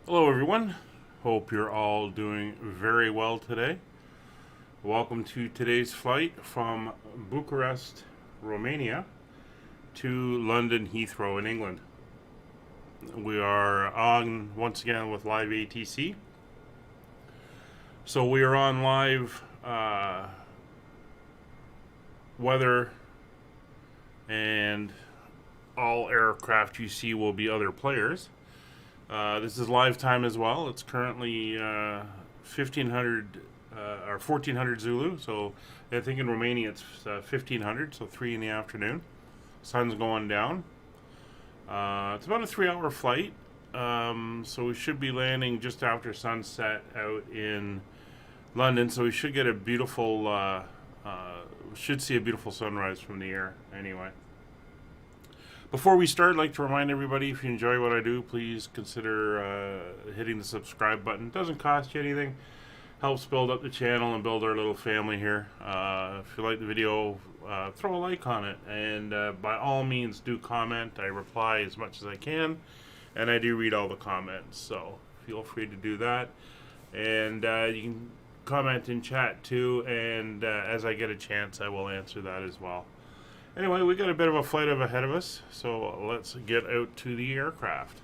Hello everyone, hope you're all doing very well today. Welcome to today's flight from Bucharest, Romania to London Heathrow in England. We are on once again with live ATC. So we are on live weather, and all aircraft you see will be other players. This is live time as well. It's currently 1500 or 1400 Zulu. So I think in Romania it's 1500, so 3 in the afternoon. Sun's going down. It's about a 3-hour flight. So we should be landing just after sunset out in London. So we should get a beautiful, should see a beautiful sunrise from the air anyway. Before we start, I'd like to remind everybody, if you enjoy what I do, please consider hitting the subscribe button. It doesn't cost you anything. Helps build up the channel and build our little family here. If you like the video, throw a like on it. And by all means, do comment. I reply as much as I can. And I do read all the comments. So feel free to do that. And you can comment in chat too. And as I get a chance, I will answer that as well. Anyway, we got a bit of a flight ahead of us, so let's get out to the aircraft.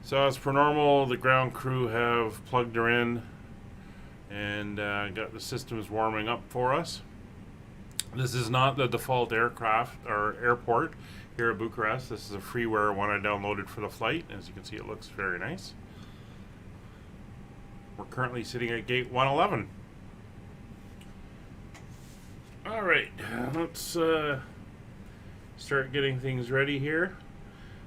So as per normal, the ground crew have plugged her in and got the systems warming up for us. This is not the default aircraft or airport here at Bucharest. This is a freeware one I downloaded for the flight. As you can see, it looks very nice. We're currently sitting at gate 111. Alright, let's start getting things ready here.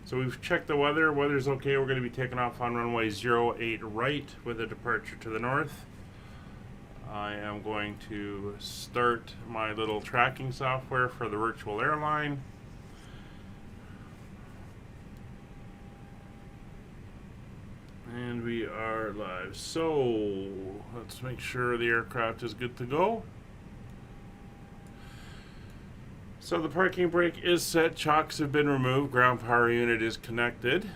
So we've checked the weather. Weather's okay. We're going to be taking off on runway 08 right with a departure to the north. I am going to start my little tracking software for the virtual airline. And we are live. So let's make sure the aircraft is good to go. So the parking brake is set, chocks have been removed, ground power unit is connected.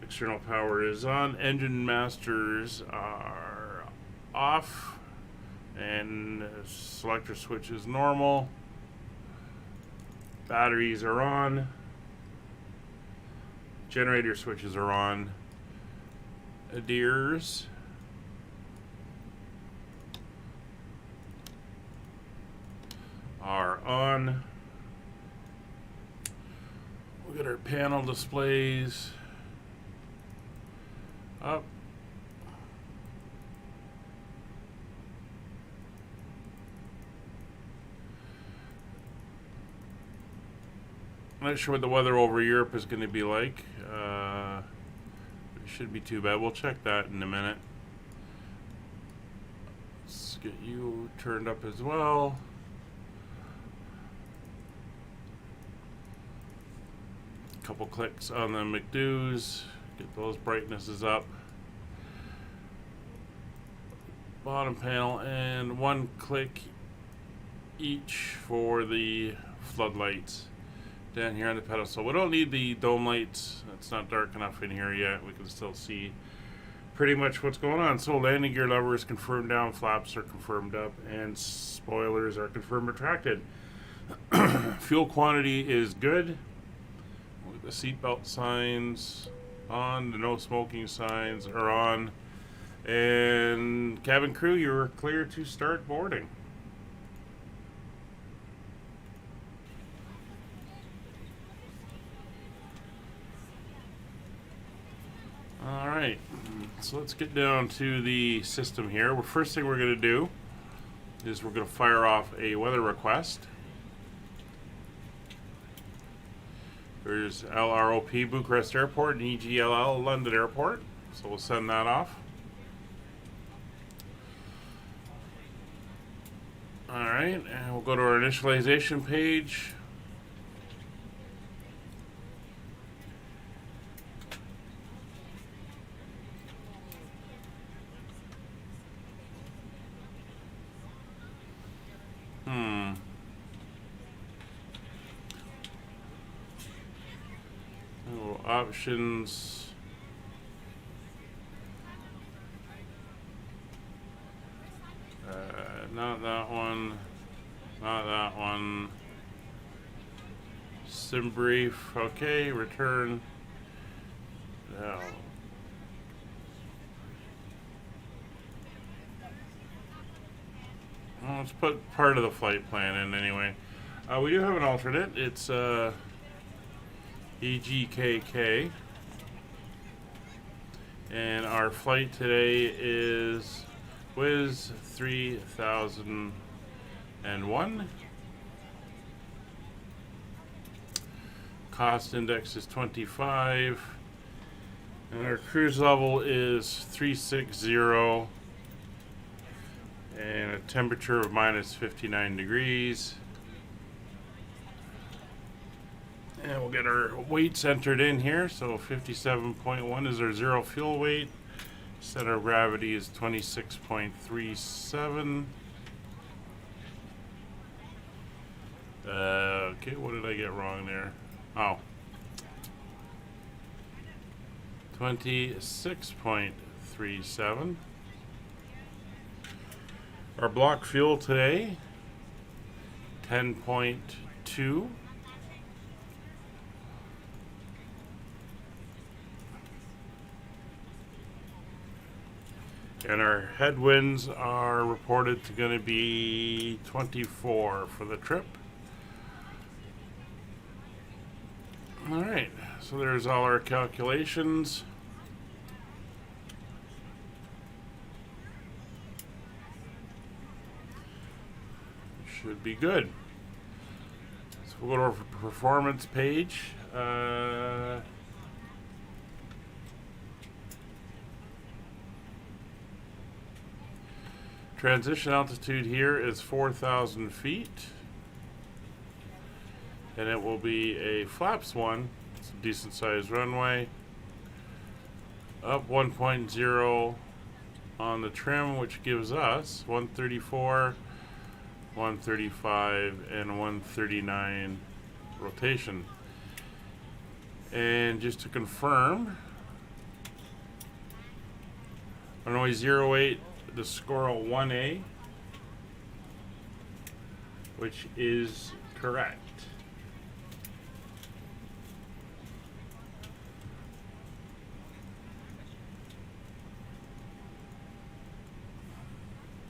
External power is on, engine masters are off, and selector switch is normal. Batteries are on. Generator switches are on. Adheres. Are on. We got our panel displays up. I'm not sure what the weather over Europe is going to be like. It should be too bad. We'll check that in a minute. Let's get you turned up as well. Couple clicks on the McDo's, get those brightnesses up. Bottom panel, and one click each for the floodlights down here on the pedestal. We don't need the dome lights. It's not dark enough in here yet. We can still see pretty much what's going on. So landing gear lever is confirmed down, flaps are confirmed up, and spoilers are confirmed retracted. Fuel quantity is good. The seatbelt signs on, the no smoking signs are on, and cabin crew, you're clear to start boarding. Alright, so let's get down to the system here. Well, first thing we're going to do is we're going to fire off a weather request. There's LROP Bucharest Airport and EGLL London Airport. So we'll send that off. Alright, and we'll go to our initialization page. options. Not that one. Not that one. Sim brief. Okay, return. No. Well, let's put part of the flight plan in anyway. We do have an alternate. It's EGKK. And our flight today is Wiz 3001. Cost index is 25. And our cruise level is 360. And a temperature of minus 59 degrees. And we'll get our weights entered in here. So 57.1 is our zero fuel weight. Center of gravity is 26.37. Okay, what did I get wrong there? Oh. 26.37. Our block fuel today, 10.2. And our headwinds are reported to going to be 24 for the trip. All right, so there's all our calculations. Should be good. So we'll go to our performance page. Transition altitude here is 4,000 feet. And it will be a flaps one. It's a decent sized runway. Up 1.0 on the trim, which gives us 134, 135, and 139 rotation. And just to confirm, runway 08, the Squirrel 1A, which is correct.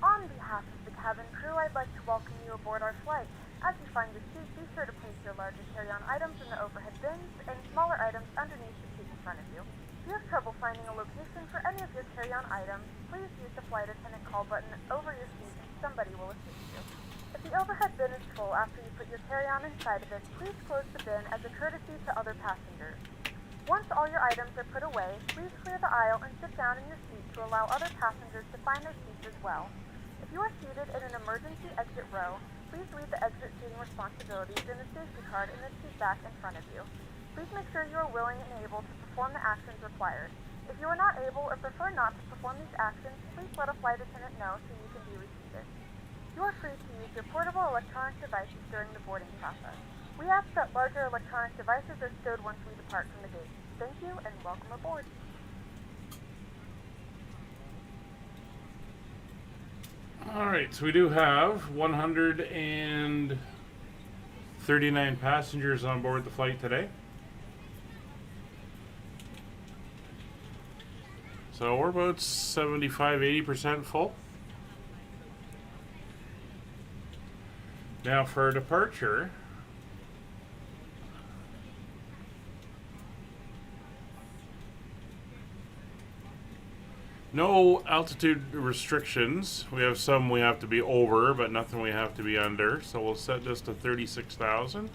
On behalf of the cabin crew, I'd like to welcome you aboard our flight. As you find your seat, be sure to place your larger carry-on items in the overhead bins and smaller items underneath the seat in front of you. If you have trouble finding a location for any of your carry-on items, please use the flight attendant call button over your seat and somebody will assist you. If the overhead bin is full after you put your carry-on inside of it, please close the bin as a courtesy to other passengers. Once all your items are put away, please clear the aisle and sit down in your seat to allow other passengers to find their seats as well. If you are seated in an emergency exit row, please read the exit seating responsibilities in the safety card in the seat back in front of you. Please make sure you are willing and able to perform the actions required. If you are not able or prefer not to perform these actions, please let a flight attendant know so you can be reseated. You are free to use your portable electronic devices during the boarding process. We ask that larger electronic devices are stowed once we depart from the gate. Thank you and welcome aboard. Alright, so we do have 139 passengers on board the flight today. So we're about 75-80% full. Now for departure, no altitude restrictions. We have some we have to be over, but nothing we have to be under. So we'll set this to 36,000.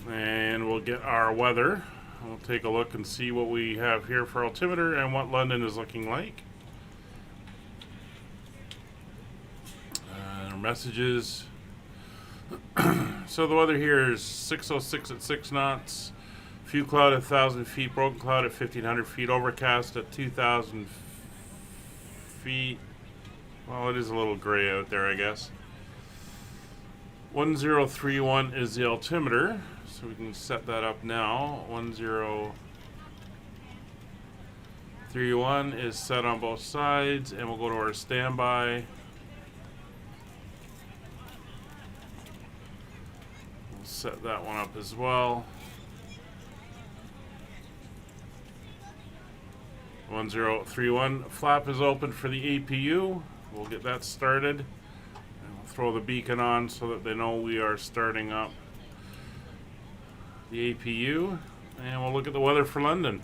And we'll get our weather. We'll take a look and see what we have here for altimeter and what London is looking like. Messages. So the weather here is 606 at 6 knots. Few cloud at 1,000 feet. Broken cloud at 1,500 feet. Overcast at 2,000 feet. Well, it is a little gray out there, I guess. 1031 is the altimeter, so we can set that up now. 1031 is set on both sides, and we'll go to our standby. We'll set that one up as well. 1031 flap is open for the APU. We'll get that started. Throw the beacon on so that they know we are starting up the APU, and we'll look at the weather for London.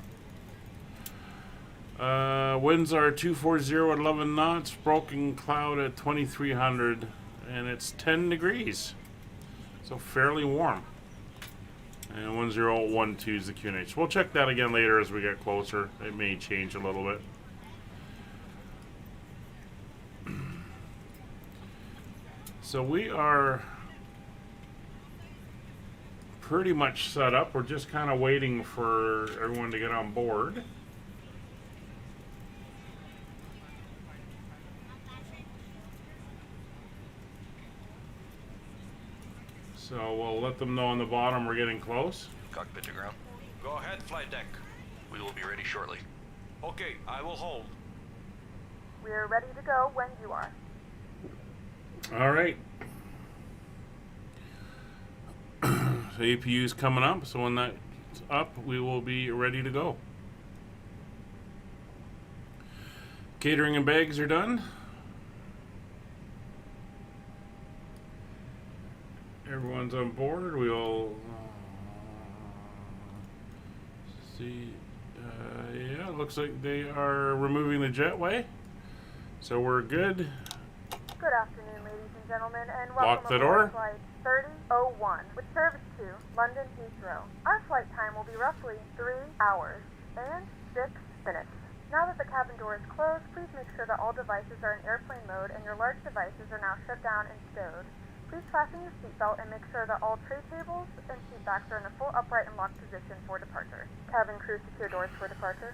Winds are 240 at 11 knots, broken cloud at 2300, and it's 10 degrees, so fairly warm. And 1012 is the QNH. We'll check that again later as we get closer. It may change a little bit. So we are pretty much set up. We're just kind of waiting for everyone to get on board. So we'll let them know on the bottom we're getting close. Cockpit to ground. Go ahead, flight deck. We will be ready shortly. Okay, I will hold. We are ready to go when you are. All right. So APU is coming up, so when that's up, we will be ready to go. Catering and bags are done. Everyone's on board. We'll see. Yeah, it looks like they are removing the jetway, so we're good. Good afternoon, ladies and gentlemen, and Lock welcome the aboard door. flight 3001 with service to London Heathrow. Our flight time will be roughly 3 hours and 6 minutes. Now that the cabin door is closed, please make sure that all devices are in airplane mode and your large devices are now shut down and stowed. Please fasten your seatbelt and make sure that all tray tables and seat backs are in a full upright and locked position for departure. Cabin crew, secure doors for departure.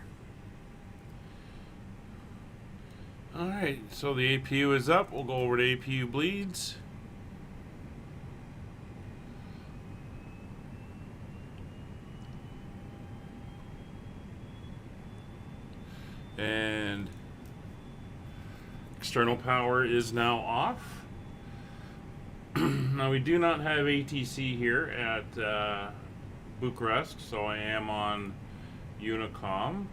Alright, so the APU is up. We'll go over to APU bleeds. And external power is now off. Now we do not have ATC here at Bucharest, so I am on Unicom.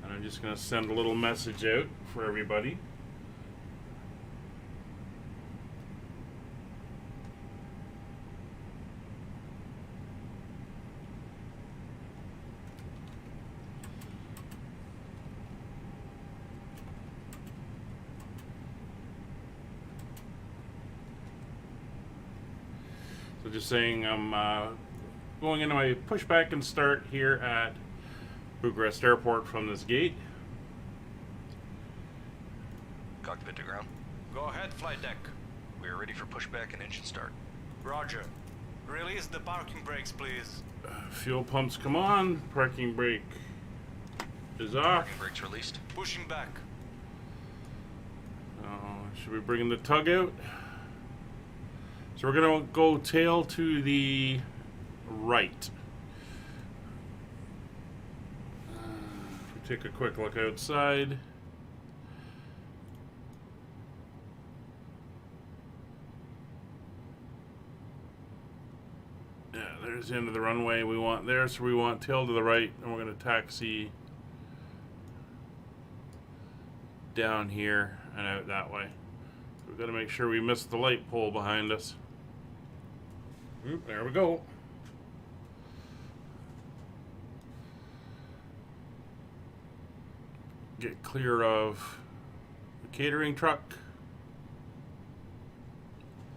And I'm just going to send a little message out for everybody. So just saying I'm going into my pushback and start here at Bucharest Airport from this gate. Cockpit to ground. Go ahead, flight deck. We are ready for pushback and engine start. Roger. Release the parking brakes, please. Fuel pumps come on. Parking brake is off. Parking brakes released. Pushing back. Should we bring the tug out? So we're going to go tail to the right. Take a quick look outside. Yeah, there's the end of the runway we want there. So we want tail to the right, and we're going to taxi down here and out that way. So we've got to make sure we miss the light pole behind us. Oop, there we go. Get clear of the catering truck.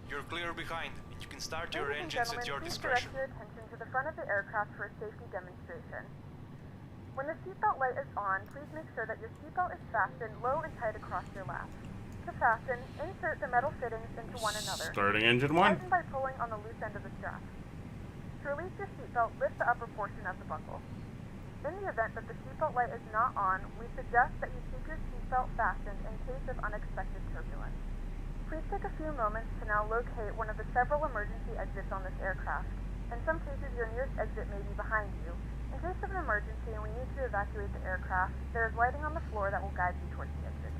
You're clear behind. You can start your Ladies and engines at gentlemen, your please discretion. direct your attention to the front of the aircraft for a safety demonstration. When the seatbelt light is on, please make sure that your seatbelt is fastened low and tight across your lap. To fasten, insert the metal fittings into one another. Starting engine one. Tighten by pulling on the loose end of the strap. To release your seatbelt, lift the upper portion of the buckle. In the event that the seatbelt light is not on, we suggest that you keep your seatbelt fastened in case of unexpected turbulence. Please take a few moments to now locate one of the several emergency exits on this aircraft. In some cases, your nearest exit may be behind you. In case of an emergency and we need to evacuate the aircraft, there is lighting on the floor that will guide you towards the exit.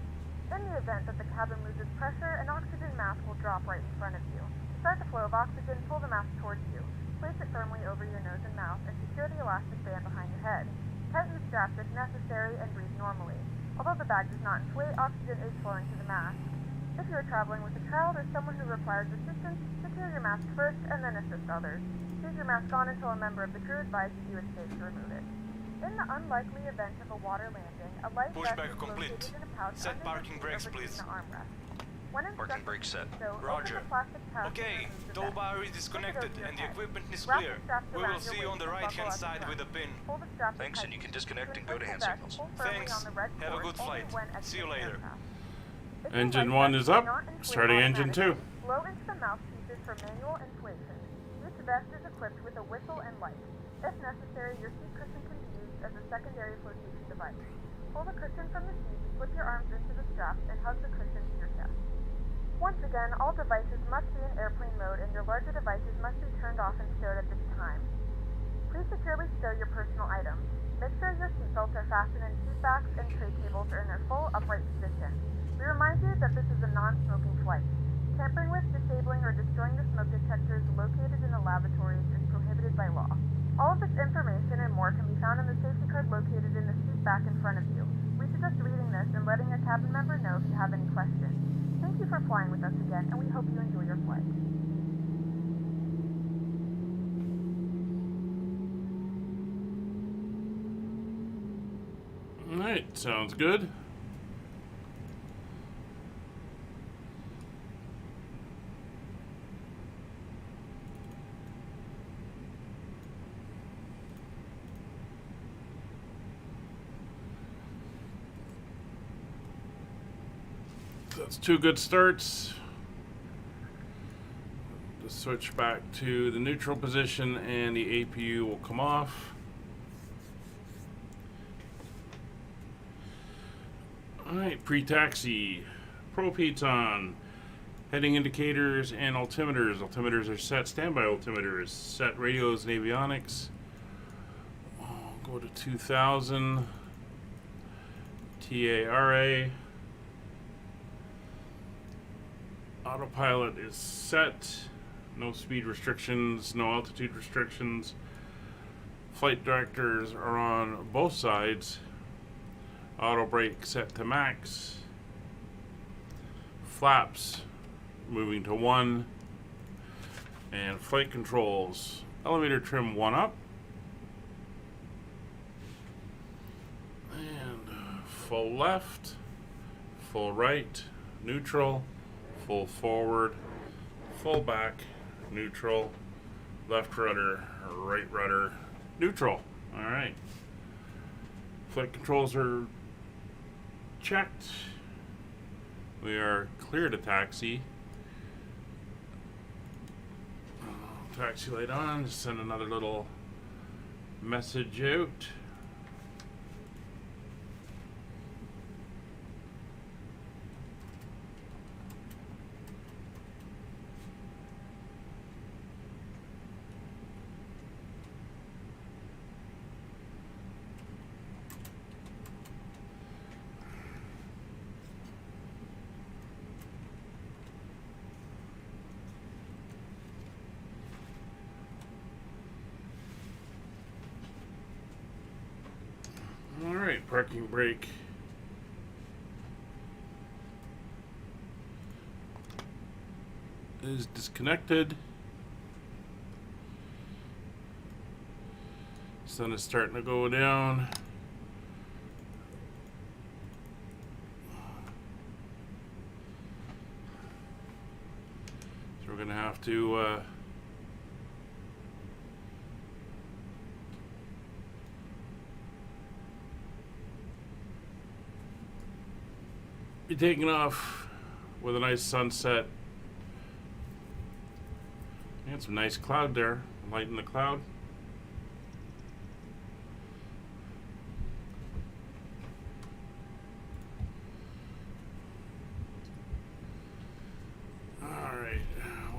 In the event that the cabin loses pressure, an oxygen mask will drop right in front of you. To start the flow of oxygen, pull the mask towards you. Place it firmly over your nose and mouth and secure the elastic band behind your head. Tighten the straps if necessary and breathe normally. Although the bag does not inflate, oxygen is flowing to the mask. If you are traveling with a child or someone who requires assistance, secure your mask first and then assist others. Leave your mask on until a member of the crew advises you it's safe to remove it. In the unlikely event of a water landing, a life vest Pushback is complete. located in a pouch Set under parking the seat brakes, or between please. the armrests. When Parking instructed brakes set. to do so, open Roger. the plastic pouch Okay, and remove the tow vest. bar is Flip it disconnected over your and the head. equipment is Wrap the clear. straps We around will your see you on waist the and right buckle hand up the side front. with a pin. Pull the straps Thanks, tight. and you can disconnect To and go to inflate hand the vest, signals. pull firmly Thanks. on the red Have a cord good only flight. when See you exiting the later. aircraft. If your Engine life 1 vest is does up. not inflate Starting engine 2. automatically, blow into the mouthpieces for manual inflation. Each vest is equipped with a whistle and light. If necessary, your seat cushion can be used as a secondary flotation device. Pull the cushion from the seat, slip your arms into the straps, and hug the cushion to your chest. Once again, all devices must be in airplane mode and your larger devices must be turned off and stowed at this time. Please securely stow your personal items. Make sure your seatbelts are fastened in seat backs and tray tables are in their full upright position. We remind you that this is a non-smoking flight. Tampering with, disabling, or destroying the smoke detectors located in the lavatories is prohibited by law. All of this information and more can be found in the safety card located in the seat back in front of you. We suggest reading this and letting a cabin member know if you have any questions. Thank you for flying with us again, and we hope you enjoy your flight. Alright, sounds good. That's two good starts. Just switch back to the neutral position and the APU will come off. Alright, pre-taxi. Propades on. Heading indicators and altimeters. Altimeters are set. Standby altimeters. Set radios and avionics. Go to 2000. TARA. Autopilot is set. No speed restrictions, no altitude restrictions. Flight directors are on both sides. Auto brake set to max. Flaps moving to 1. And flight controls. Elevator trim 1 up. And full left, full right, neutral, full forward, full back, neutral, left rudder, right rudder, neutral. All right. Flight controls are checked. We are clear to taxi. Taxi light on. Just send another little message out. Alright, parking brake is disconnected. Sun is starting to go down. So we're going to have to be taking off with a nice sunset. And some nice cloud there, light in the cloud.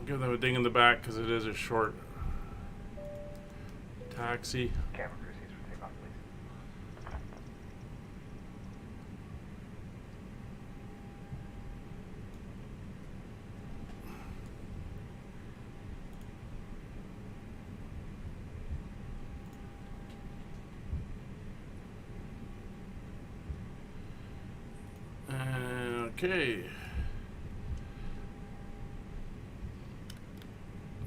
give them a ding in the back because it is a short taxi. Camera crew seats for takeoff, please. Okay.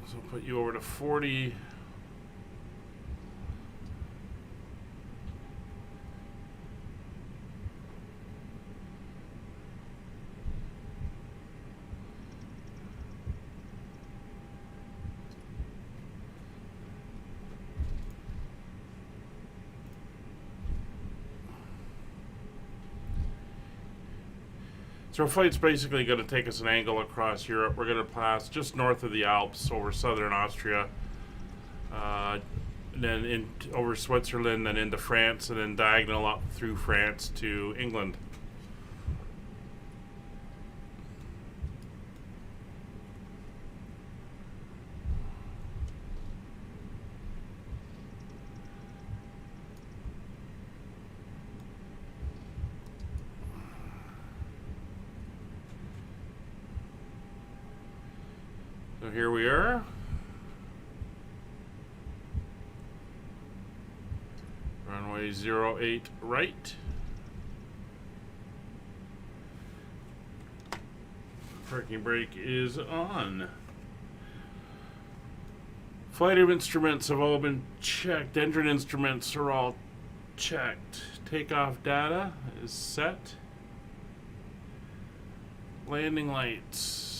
So I'll put you over to 40. So our flight's basically going to take us an angle across Europe. We're going to pass just north of the Alps over southern Austria, then over Switzerland, then into France, and then diagonal up through France to England. So here we are. Runway 08 right. Parking brake is on. Flight instruments have all been checked. Engine instruments are all checked. Takeoff data is set. Landing lights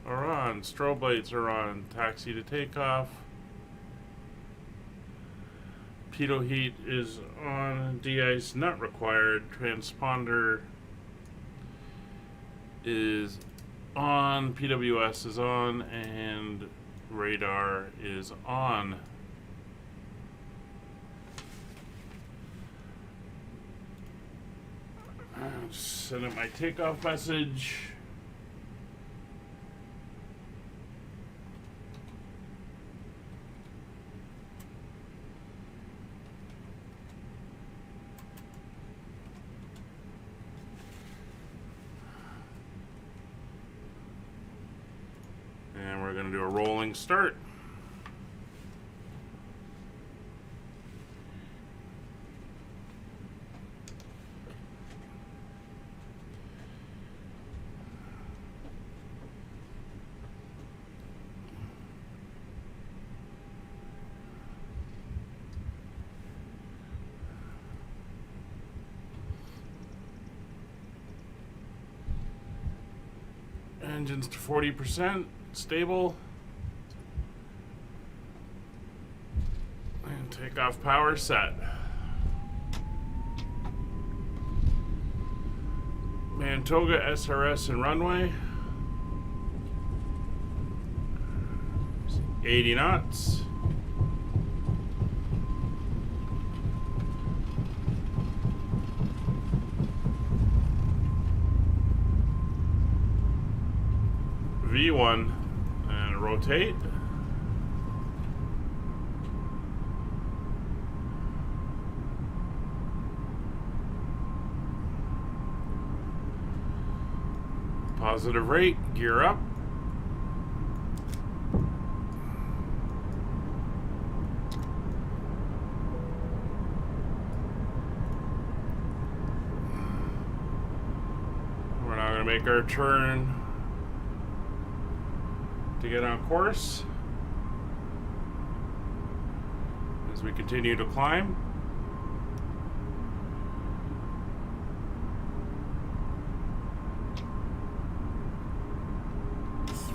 are on. Strobe lights are on. Taxi to takeoff. Pitot heat is on. De-ice not required. Transponder is on. PWS is on. And radar is on. I'll just send out my takeoff message. And we're going to do a rolling start. Engines to 40%, stable. And takeoff power set. Mantoga SRS and runway. 80 knots. V1 and rotate. Positive rate, gear up. We're now going to make our turn to get on course as we continue to climb.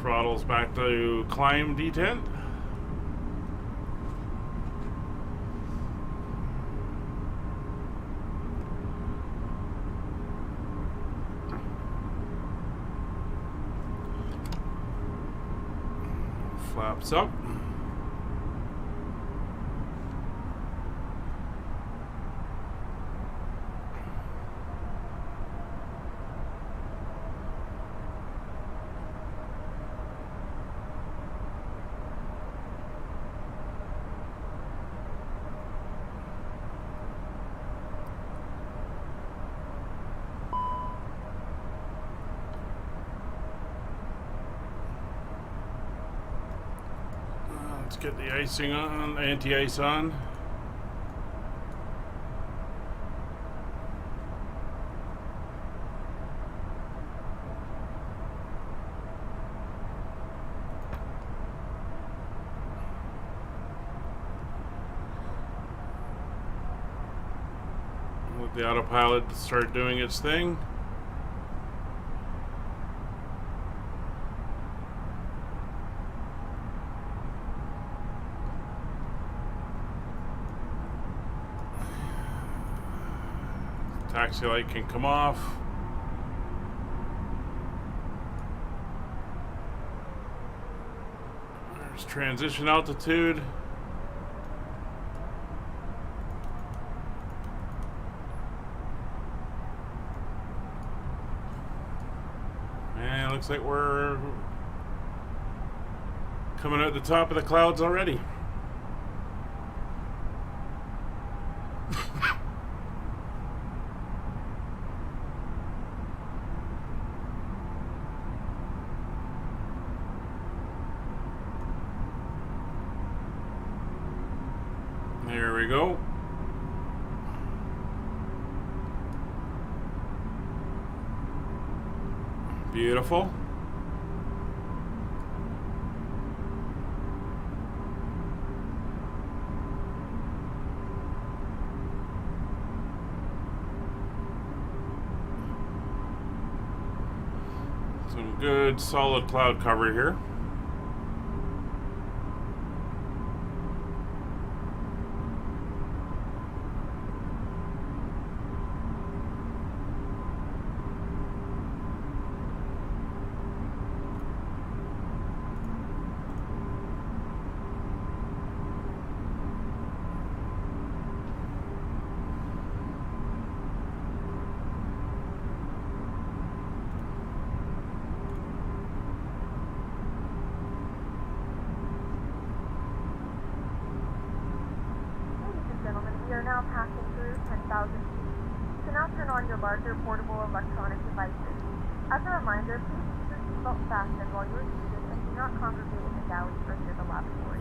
Throttles back to climb detent. Flaps up. Let's get the icing on, anti-ice on. Let the autopilot start doing its thing. Taxi light can come off. There's transition altitude. And it looks like we're coming out the top of the clouds already. There we go. Beautiful. Some good solid cloud cover here. We are now passing through 10,000 feet. So now turn on your larger portable electronic devices. As a reminder, please keep your seatbelt fastened while you are seated and do not congregate in the galley or near the lavatory.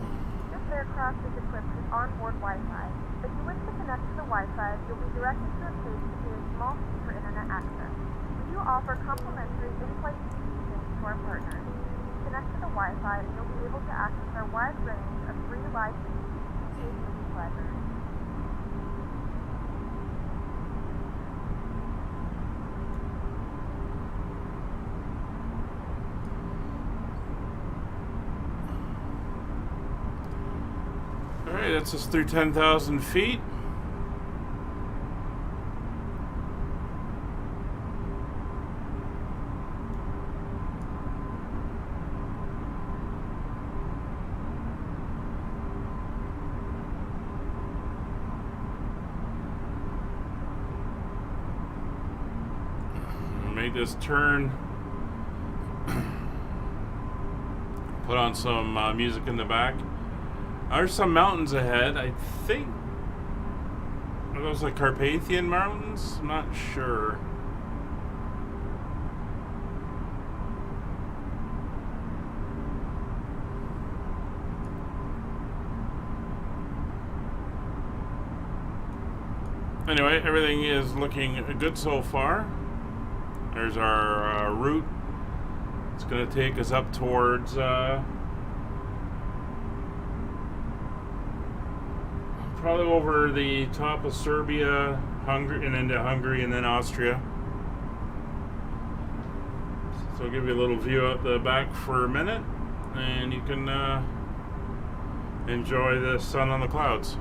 This aircraft is equipped with onboard Wi-Fi. If you wish to connect to the Wi-Fi, you'll be directed to a page to pay a small fee for internet access. We do offer complimentary in-flight communications to our partners. Connect to the Wi-Fi and you'll be able to access our wide range of free live feeds to your pleasure. Alright, that's us through 10,000 feet. Make this turn. Put on some music in the back. There's some mountains ahead. I think are those like Carpathian Mountains? I'm not sure. Anyway, everything is looking good so far. There's our route. It's going to take us up towards probably over the top of Serbia, Hungary, and into Hungary, and then Austria. So I'll give you a little view at the back for a minute, and you can enjoy the sun on the clouds.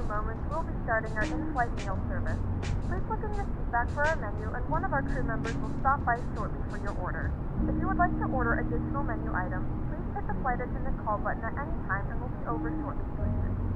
moments, we'll be starting our in-flight meal service. Please look in your seat back for our menu, and one of our crew members will stop by shortly for your order. If you would like to order additional menu items, please hit the flight attendant call button at any time, and we'll be over shortly to assist.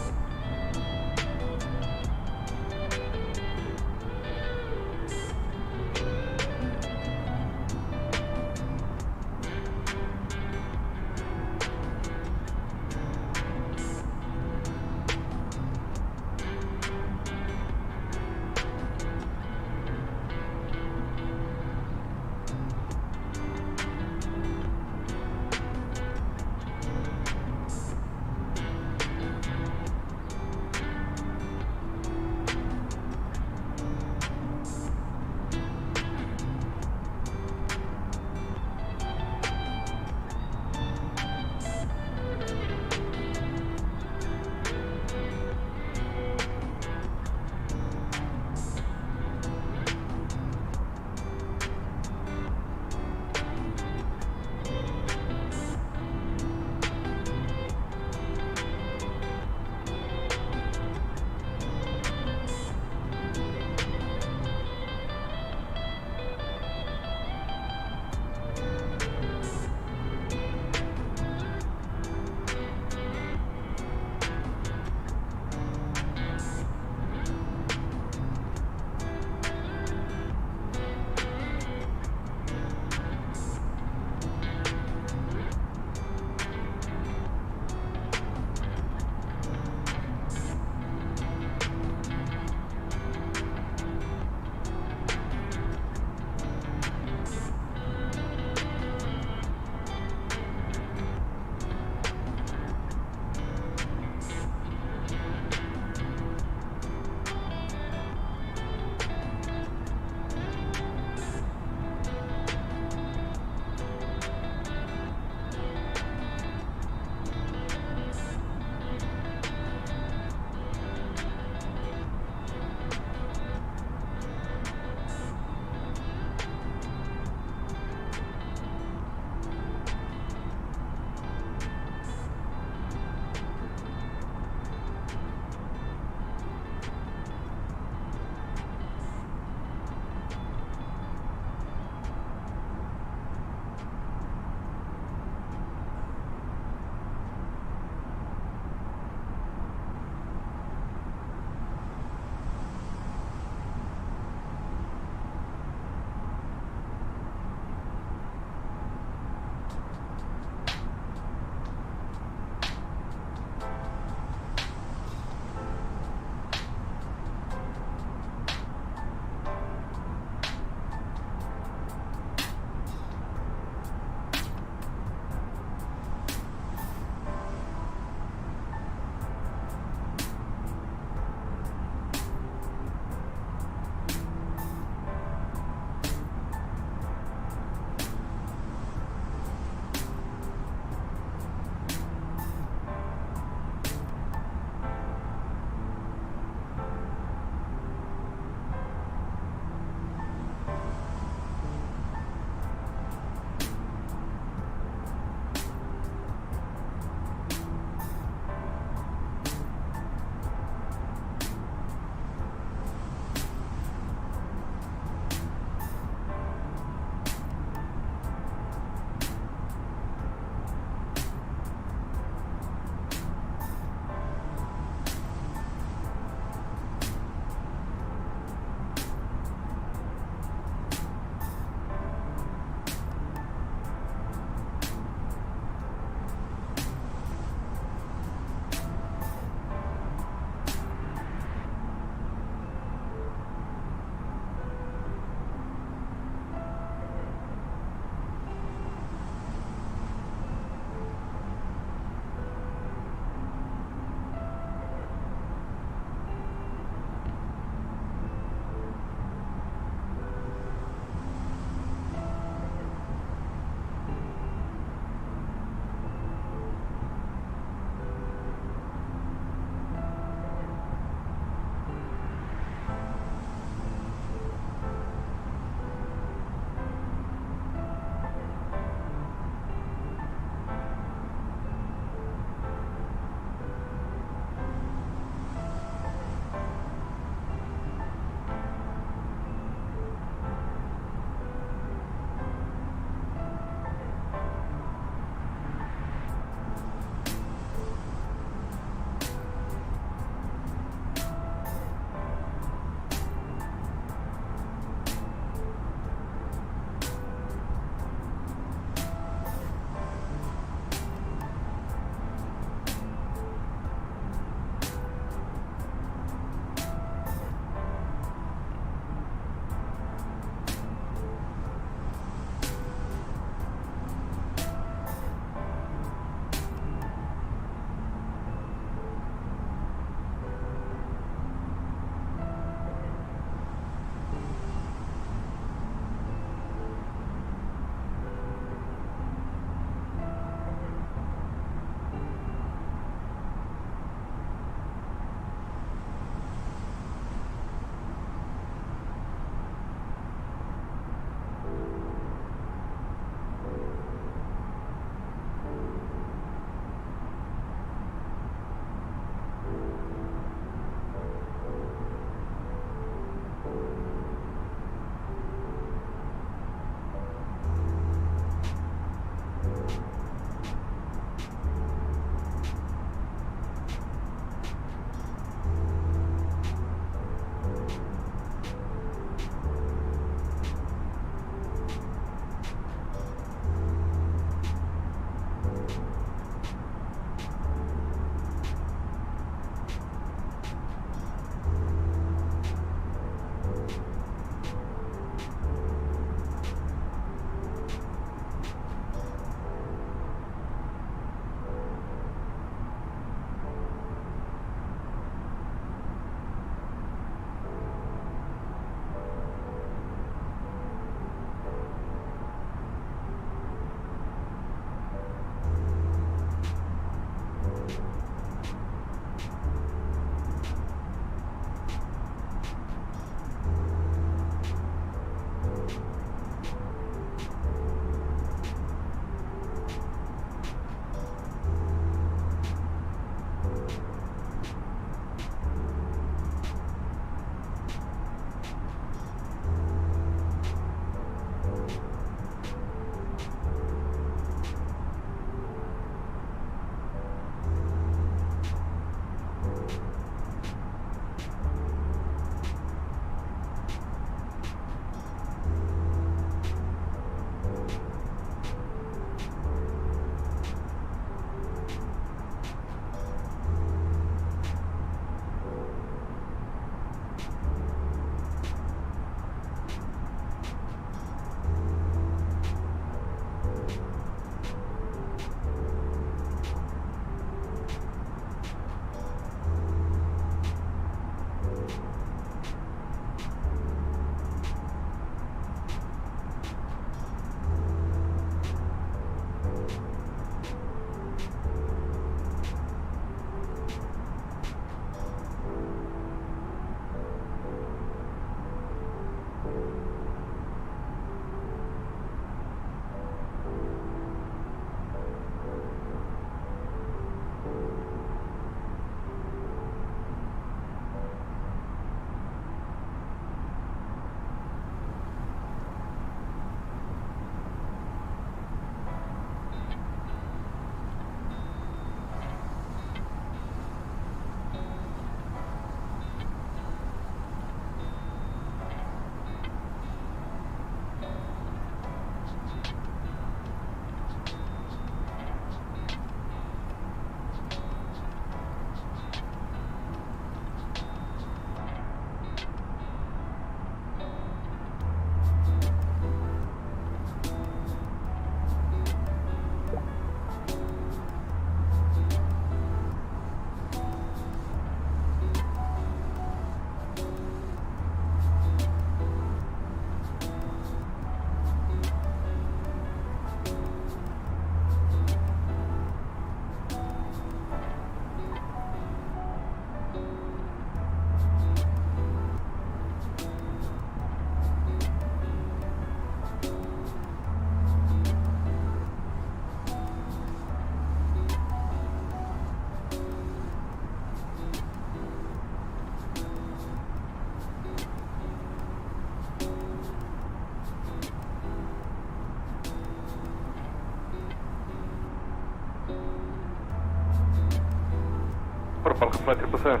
Purple flight 777.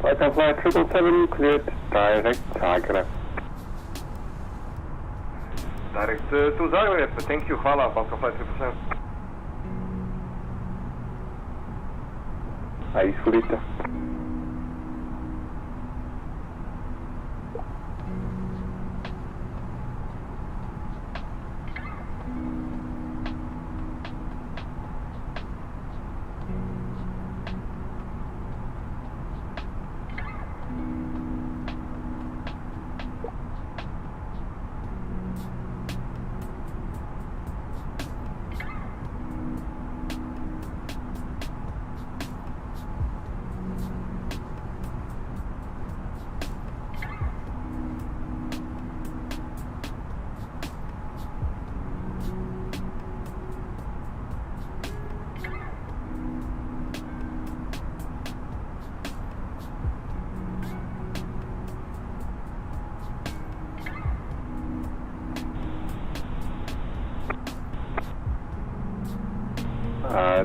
Welcome flight 777, cleared direct Zagreb. Direct to Zagreb, thank you, hvala, welcome flight 777. Izvolite.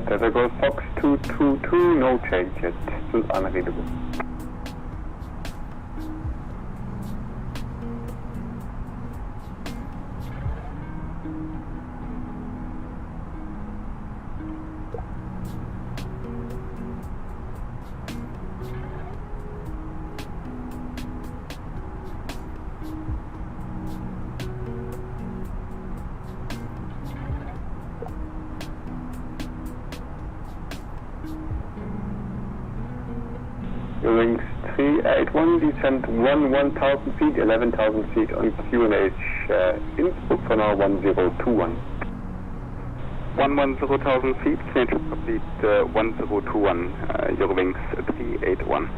Delta Golf Fox 222, no change yet, still unreadable. Wings 381, descent 1000 feet, 11,000 feet on QNH Innsbruck for now 1021. 110,000 feet, clear to complete 1021, Eurowings 381.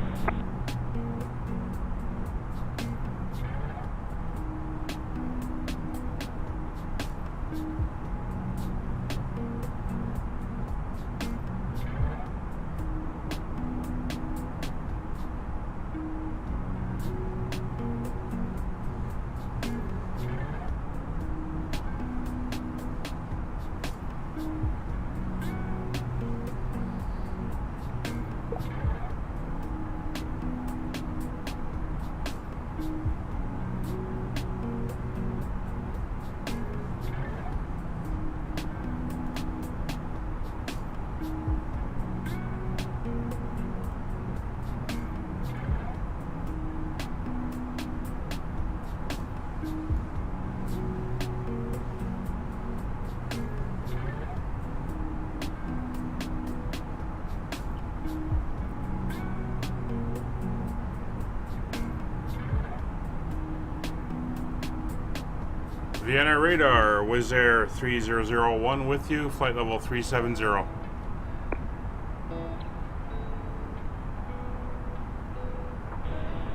Vienna Radar, Wizz Air 3001 with you, flight level 370.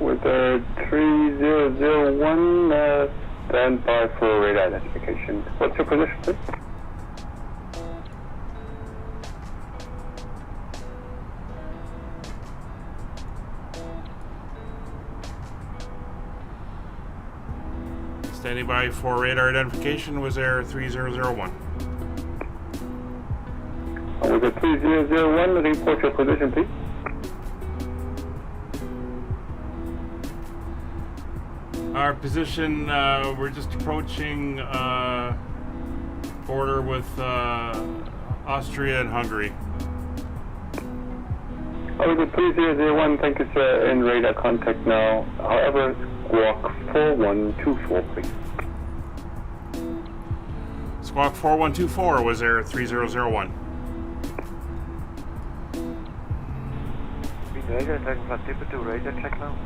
Wizz Air 3001, stand by for radar identification. What's your position, please? Standing by for radar identification, Wizz Air 3001. Wizz Air 3001, report your position, please. Our position, we're just approaching border with Austria and Hungary. Wizz Air 3001, thank you, sir, in radar contact now. However, Squawk 4124, please. Squawk 4124 was Air 3001. Radio, Dragonfly 222, radio check now.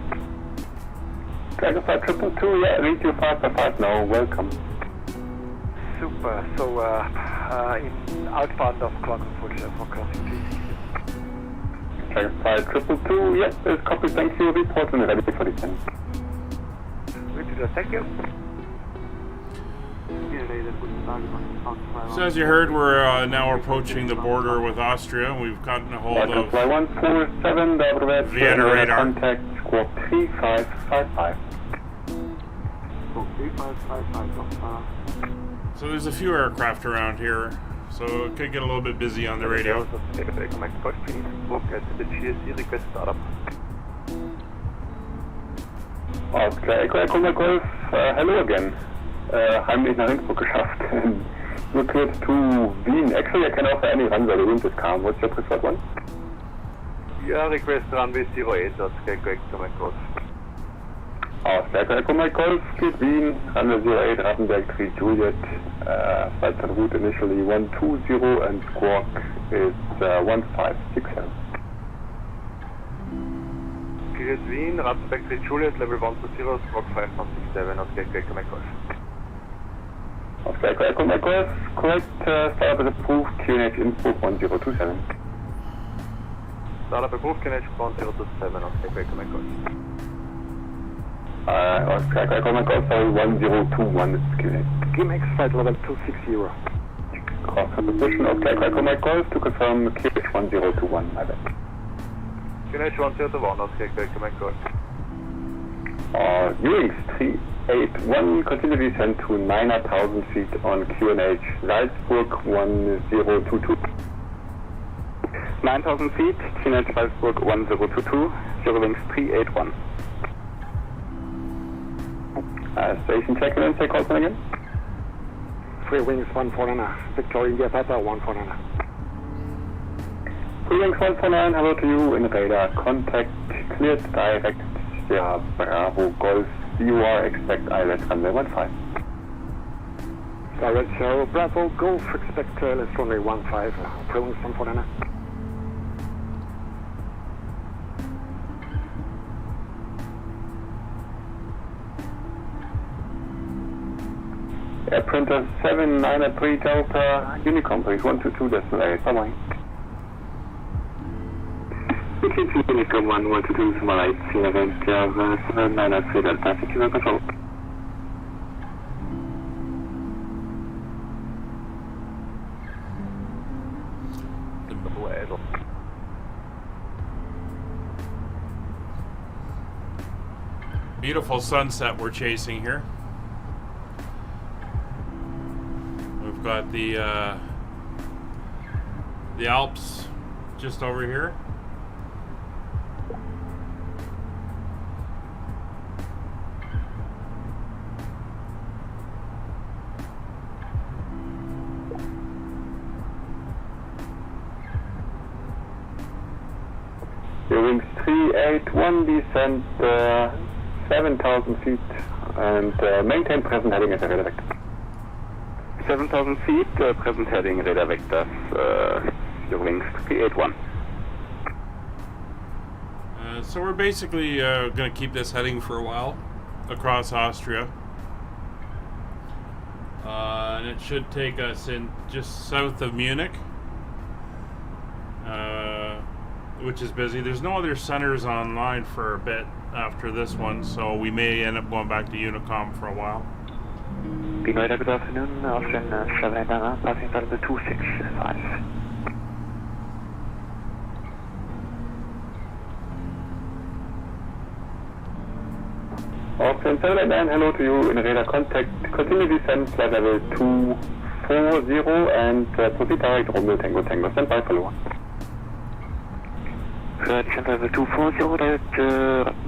Dragonfly 222, yeah, read you 555 now, welcome. Super, so in outbound of Klagenfurt for crossing 360. Dragonfly 222, yes, is copy, thank you, report when ready for descent. Roger, thank you. So as you heard, we're now approaching the border with Austria, and we've gotten a hold of Dragonfly 147, Vienna radar. Contact squawk 3555. So there's a few aircraft around here, so it could get a little bit busy on the radio. Okay, Echo Golf, hello again. Heimlich nach Innsbruck geschafft. We're cleared to Wien. Actually, I can offer any runway, the wind is calm. What's your preferred one? Yeah, request runway 08, that's Echo Mike Golf. Echo Mike Golf, cleared Wien, runway 08, Rattenberg 3 Juliet. Flight on route initially 120 and squawk is 1567. Cleared Wien, Rattenberg 3 Juliet, level 120, squawk 517, okay, Echo Mike Golf. Okay, Echo Mike Golf, correct, startup approved, QNH Innsbruck 1027. Startup approved, QNH 1027, okay, Echo Mike Golf. Okay, Echo Mike Golf, sorry, 1021 is QNH. GMX flight level 260. Cross position, okay, Echo Mike Golf, to confirm QNH 1021, my bad. QNH 1021, okay, Echo Mike Golf. Ewings 381, continue descent to 9,000 feet on QNH Salzburg 1022. 9,000 feet, QNH Salzburg 1022, Eurowings 381. Station check-in and take call again. Free Wings 149, Victoria India Papa 149. Free Wings 149, hello to you in radar. Contact cleared direct Sierra Bravo Golf. You are expect ILS runway 15. Direct Sierra Bravo Golf, expect ILS runway 15, Free Wings 149. Air Printer 793 Delta Unicom, please 122.8, bye-bye. Unicom 122, small 8, Sierra Java 793 Delta, secure control. Beautiful sunset we're chasing here. We've got the Alps just over here. Wings 381, descent 7,000 feet and maintain present heading at the radar vector. 7,000 feet, present heading radar vector, Wings 381. So we're basically going to keep this heading for a while across Austria. And it should take us in just south of Munich, which is busy. There's no other centers online for a bit after this one, so we may end up going back to Unicom for a while. Radar, good afternoon, Austrian 789, passing out of the 265. Austrian 789, hello to you in radar contact. Continue descent, flight level 240 and proceed direct Romeo Tango Tango. Stand by, follow. Descent level 240, direct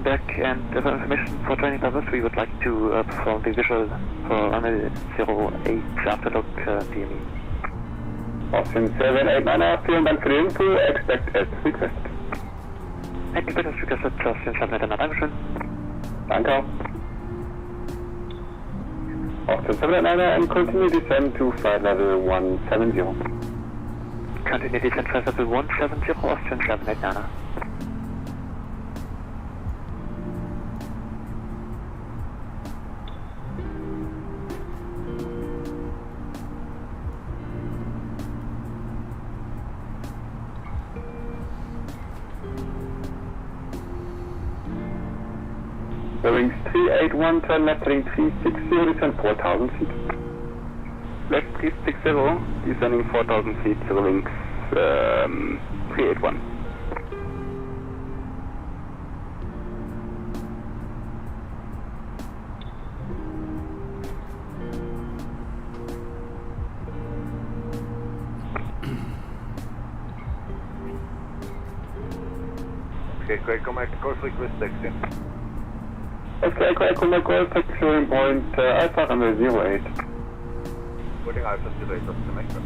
back and for information for training purposes, we would like to perform the visual for runway 08 after look DME. Austrian 789, vielen Dank für die Info, expect as requested. Expect as requested, Austrian 789, Dankeschön. Danke auch. Austrian 789 and continue descent to flight level 170. Continue descent flight level 170, Austrian 789. Wings 381, turn left heading 360, descend 4,000 feet. Left 360, descending 4,000 feet, Wings 381. Okay, Echo Mike Golf request taxi. Okay, Echo Mike Golf, taxiing point Alpha runway 08. Holding Alpha 08, that's the Mecca.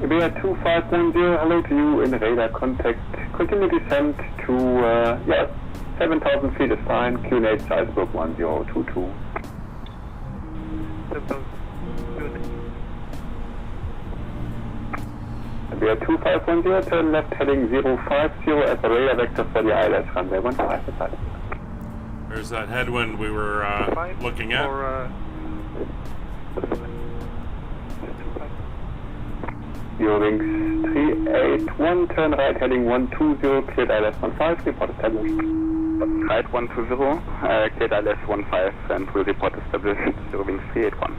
IVAO 2510, hello to you in radar contact. Continue descent to, 7,000 feet is fine, QNH Salzburg 1022. IVAO 2510, turn left heading 050 as a radar vector for the ILS runway 15. There's that headwind we were looking at. Wings 381, turn right heading 120, cleared ILS 15, report established. Right 120, cleared ILS 15 and will report established, Wings 381.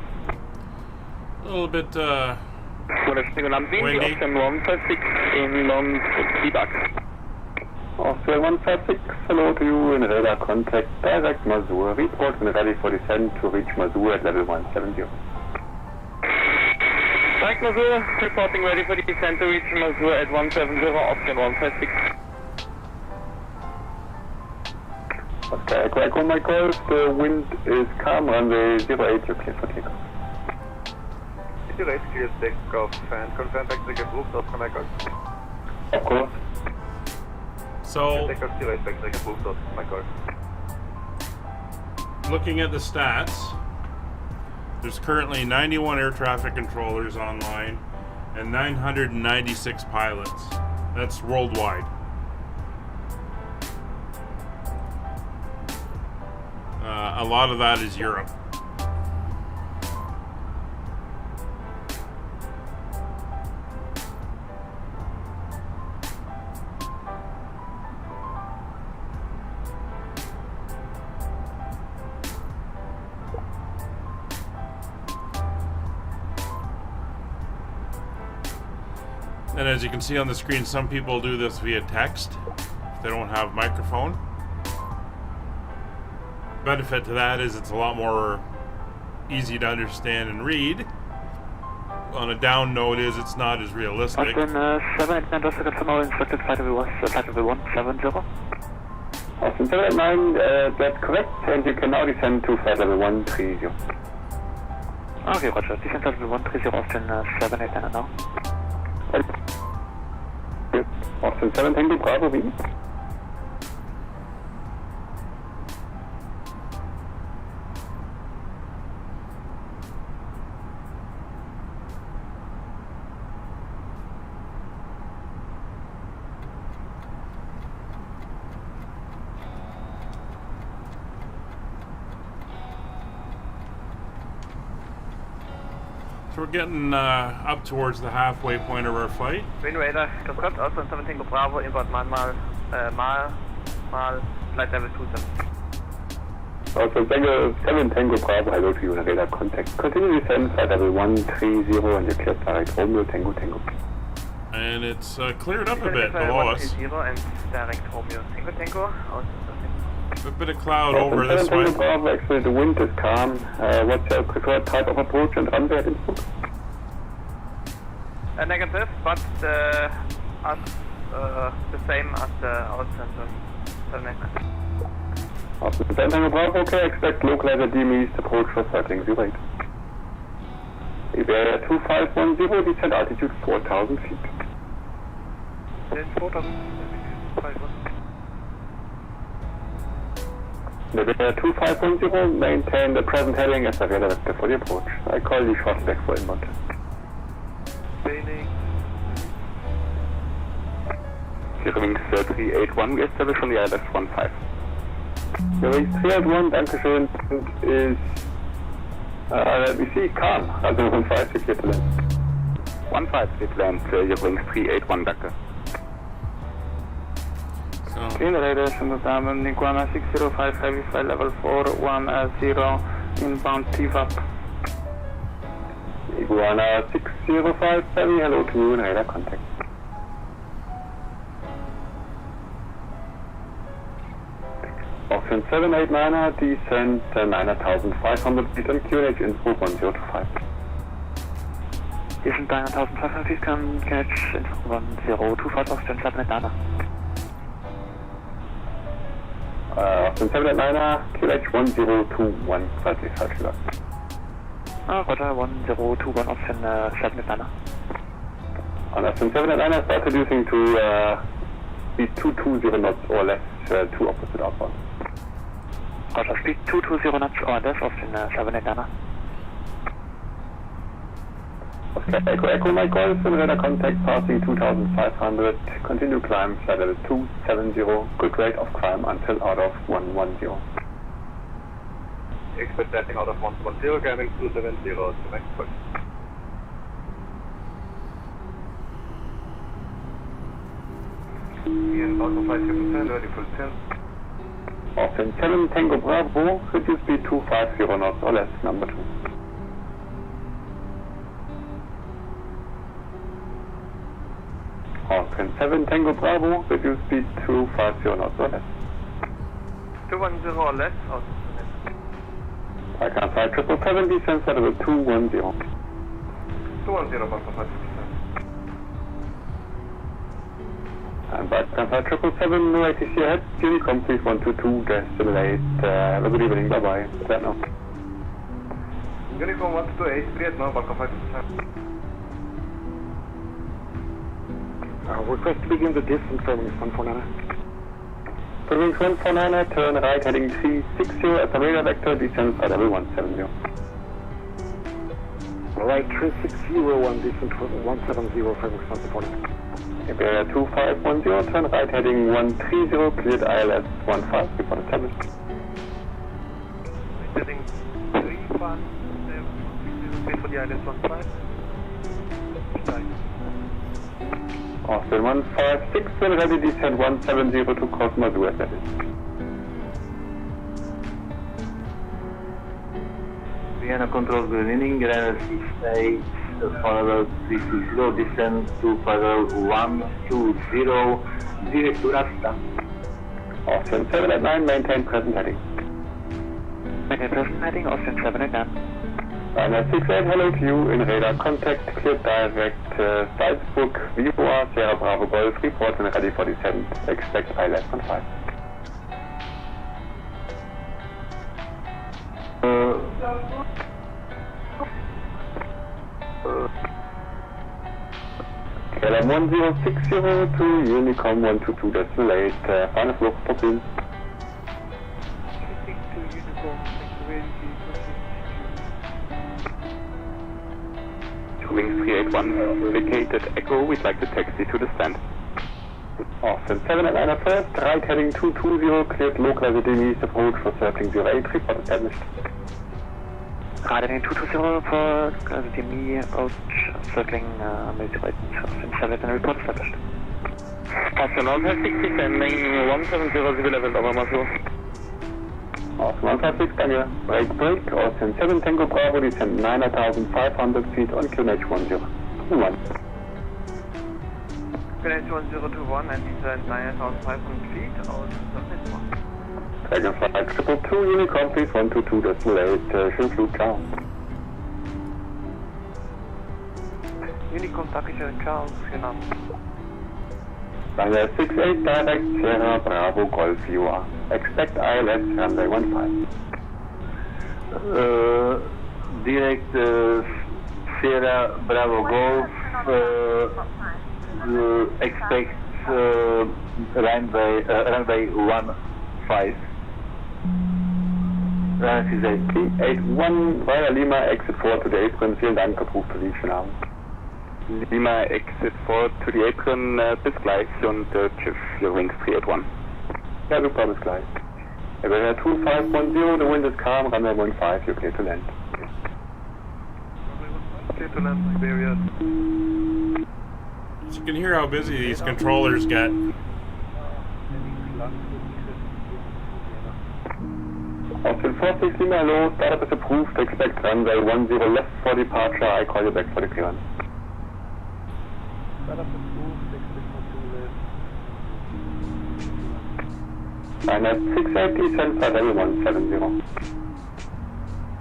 A little bit windy. Austrian 156 in London Heathrow. Austrian 156, hello to you in radar contact, direct Mazur, report when ready for descent to reach Mazur at level 170. Direct Mazur, reporting ready for descent to reach Mazur at 170, Austrian 156. Okay, Echo Mike Golf, the wind is calm, runway 08, you're clear for takeoff. 08 clear takeoff and confirm taxi approved, Oscar Mike Golf. Of course. So, Takeoff 08 taxi approved, Oscar Mike Golf. looking at the stats, there's currently 91 air traffic controllers online and 996 pilots. That's worldwide. A lot of that is Europe. And as you can see on the screen, some people do this via text if they don't have microphone. Benefit to that is it's a lot more easy to understand and read. On a down note is it's not as realistic. Austin 789, just to confirm, instructed flight level 170. Austin 789, that's correct, and you can now descend to flight level 130. Okay, roger. Descend flight level 130, Austin 789 now. Austin 7 Tango Bravo V. So we're getting up towards the halfway point of our flight. Wind radar, confirmed, Austin 7 Tango Bravo, inbound mal flight level 27. Also 7 Tango Bravo, hello to you in radar contact. Continue descent, flight level 130, and you cleared direct Romeo Tango. And it's cleared up a bit below us. 130 and direct Romeo Tango, A bit of cloud over this way. Bravo, actually the wind is calm. What's your preferred type of approach and runway at Innsbruck? Negative, but the same as the Austin 789. Austin 7 Tango Bravo, okay, expect localizer DME East approach for circling 08. IVAO 2510, descent altitude 4,000 feet. Then 4,000 IVAO 2510, maintain the present heading as a radar vector for the approach. I call you shortly back for inbound. Wings 381, we establish on the ILS 15. Wings 381, Dankeschön, is, we see calm, also 15, clear to land. 15, clear to land, Wings 381, danke. So, Clean radar, Damen, Iguana 605 Heavy Flight Level 410, inbound TVAP. Iguana 605, Heavy, hello to you in radar contact. Auckland 789er, descent 9,500 feet and QNH info 1025. Descent 9,500 feet, QNH info 102, Auckland 789er. Auckland 789er, QNH 1021, slightly falsch gesagt. Roger, 1021, Auckland 789er. On Auckland 789er, start reducing to speed 220 knots or less, two opposite outbound. Roger, speed 220 knots or less, Auckland 789er. Oscar Echo Mike Golf in radar contact passing 2,500, continue climb, flight level 270, good rate of climb until out of 110. Expert setting out of 110, climbing 270 to Mexico. Ian, Alpha 5 ready for 10. Austin 7 Tango Bravo, reduce speed 250 knots or less, number 2. Austin 7 Tango Bravo, reduce speed 250 knots or less. 210 or less, I can fly 777, descent level 210. 210, Alpha 5. And back can fly 777, no ATC ahead, Unicom 3122, destimulate, have a good evening, bye bye, that now. Uniform 128, приятного, Alpha 5. Request to begin the descent from 149er. For wings 149er, turn right heading 360 at the radar vector, descent at level 170. Right 360, 1 descent 170 for wings 149er. Iberia 2510, turn right heading 130, cleared ILS 15, report established. Heading 35, wait for the ILS 15. Austin 156, turn ready, descent 170 to Cosmos US that is. Vienna control good evening, Renner 68, follow 360, descent to follow 120, direct to Rasta. Austin 789, maintain present heading. Maintain present heading, Austin 789. Runner 68, hello to you, in radar contact, cleared direct, Salzburg, IVAO, Sierra Bravo Golf, report and ready for descent, expect ILS 15. KLM 1060 to Unicom 122, destimulate, final Flucht, Problem. Wings 381, vacated Echo, we'd like to taxi to the stand. Austin 789er first, right heading 220, cleared local Academy approach for circling 08, report established. Right heading 220 for Academy approach, circling military Austin 789, report established. Austin 160, sending 170 level over Maslow. Austin 156, Daniel, break, Austin 7 Tango Bravo, descent 9,500 feet on QNH 1021. QNH 1021 and descent 9,500 feet out surface 1. Dragonfly 222, Unicom please 122, destimulate, schönen Flug, ciao. Unicom, Dankeschön, ciao, vielen Dank. Runway 68, direct Sierra Bravo Golf UR. Expect ILS runway 15. Direct Sierra Bravo Golf, expect runway 15. Runway 68. 81 via Lima, exit 4 to the apron, vielen Dank, approved position haben. Lima exit 4 to the apron, bis gleich und Schiff, your wings 381. Ja, super, bis gleich. Iberia 2510, the wind is calm, runway 15, you're clear to land. Clear to land, Iberia. So you can hear how busy these controllers get. Austin 46 Lima, hello, startup is approved, expect runway 10 left for departure, I call you back for the clearance. Startup approved, expect 12 left. Minus 680, send flight level 170.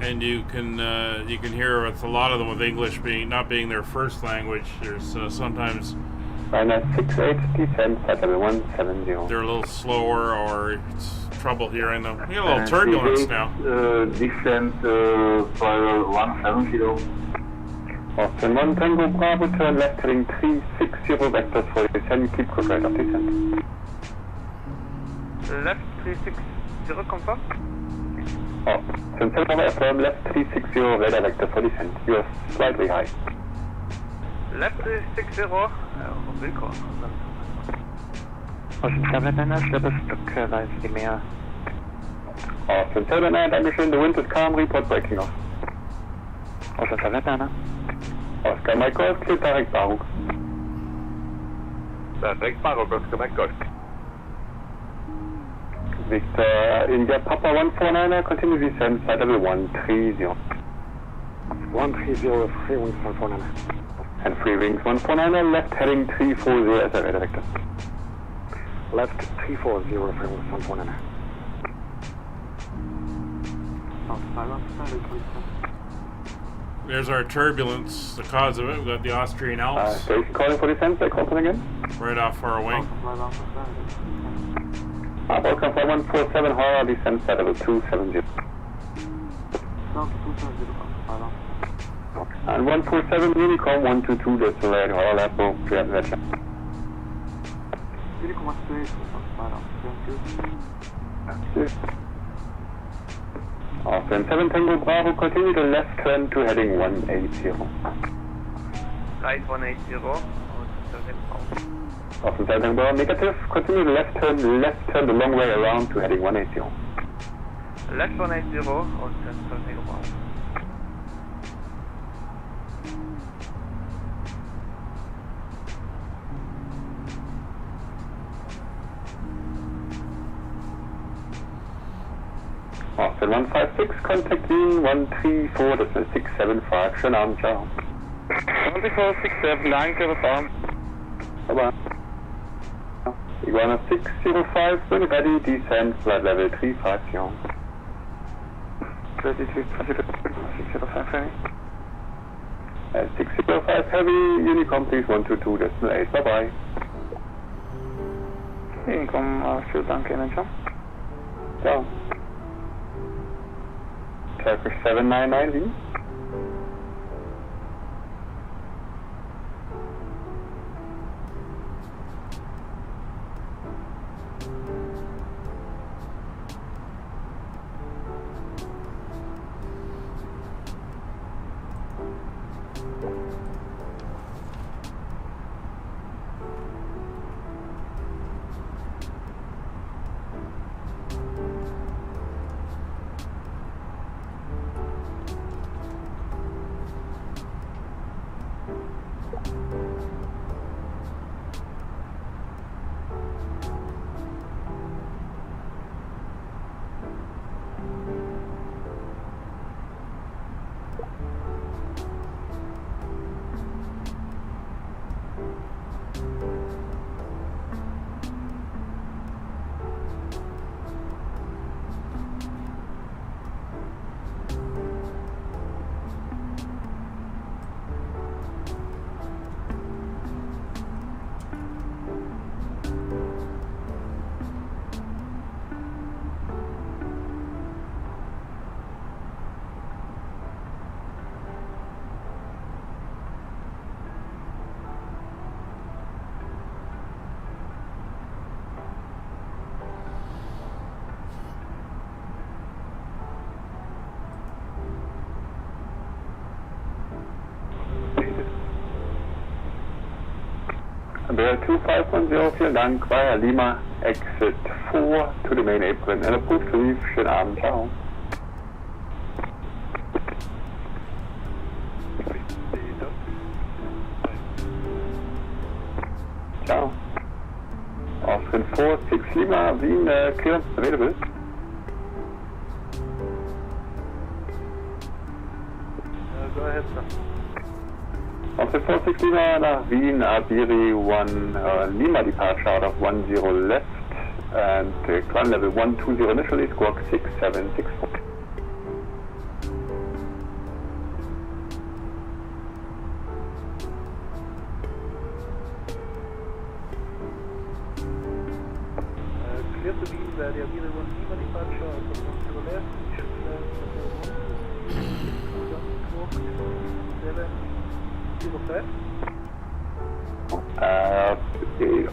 And you can hear with a lot of them with English not being their first language. There's sometimes Minus 680, send flight level 170. they're a little slower or it's trouble hearing them. We got a little turbulence now. Descent for 170. Austin 1 Tango Bravo, turn left heading 360 vectors for descent, keep good rate of descent. Left 360, confirm. Austin 7 affirm, left 360 radar vector for descent, you are slightly high. Left 360, willkommen. Ocean 7 slip a Stück weiß die Meer. Austin 7 Dankeschön, the wind is calm, report breaking off. Ocean 7 Oscar Mike Golf, clear direct Baruk. Direct Baruk, Oscar Mike Golf. Victor India Papa 149er, continue descent, flight level 130. 130, 3 wings 149. And 3 wings 149er, left heading 340 as a radar vector. Left 340, 3 wings 149. There's our turbulence. The cause of it, we've got the Austrian Alps Station calling for descent, take open again. right off our wing. Welcome for 147 Horror, descent flight level 270. And 147 Unicorn 122, that's the right Horror Lapo, clear to that. Austin 7 Tango Bravo, continue the left turn to heading 180. Right 180, Austin 7 Tango Bravo, negative, continue the left turn the long way around to heading 180. Left 180, Austin 7 Tango Bravo. Austin 156, contact Wien 134, das ist 675, schönen Abend, ciao. 2467, danke, Reform. Bye-bye. Iguana 605, when ready, descend, flight level 350. 605 heavy. 605 heavy, Unicom please 122.8, bye-bye. Unicom, vielen Dank Ihnen schon. Ciao. Turkish 7990. Bear 2510, vielen Dank. Via Lima, exit 4 to the main apron and approved to leave. Schönen Abend, ciao. Ciao. Austrian 46 Lima, Wien, clearance available. Go ahead, sir. Austrian 46 Lima nach Wien, Abiri 1 Lima departure out of 10 left and climb level 120 initially, squawk 6764. Clear to Wien, the Abiri 1 Lima departure out of 10 left,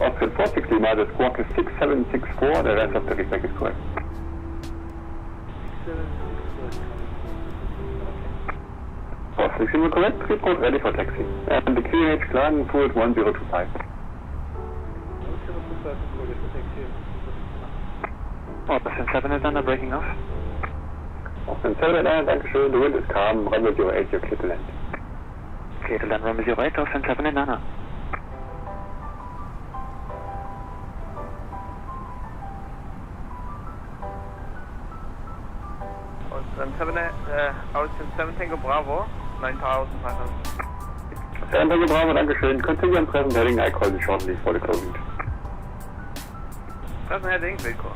Austrian 46 Lima, the squawk is 6764, the rest of the feedback is correct. 46 Lima correct, report ready for taxi. And the QNH Klagenfurt 1025. Austrian 7 is under breaking off. Austrian 7 Dankeschön, the wind is calm, runway 08, you're clear to land. Clear to land, runway 08, Austrian 7 in Anna. Austrian 7 Tango Bravo, 9,500. Tango Bravo, Dankeschön. Continue on present heading, I call you shortly for the closing. Present heading, vehicle.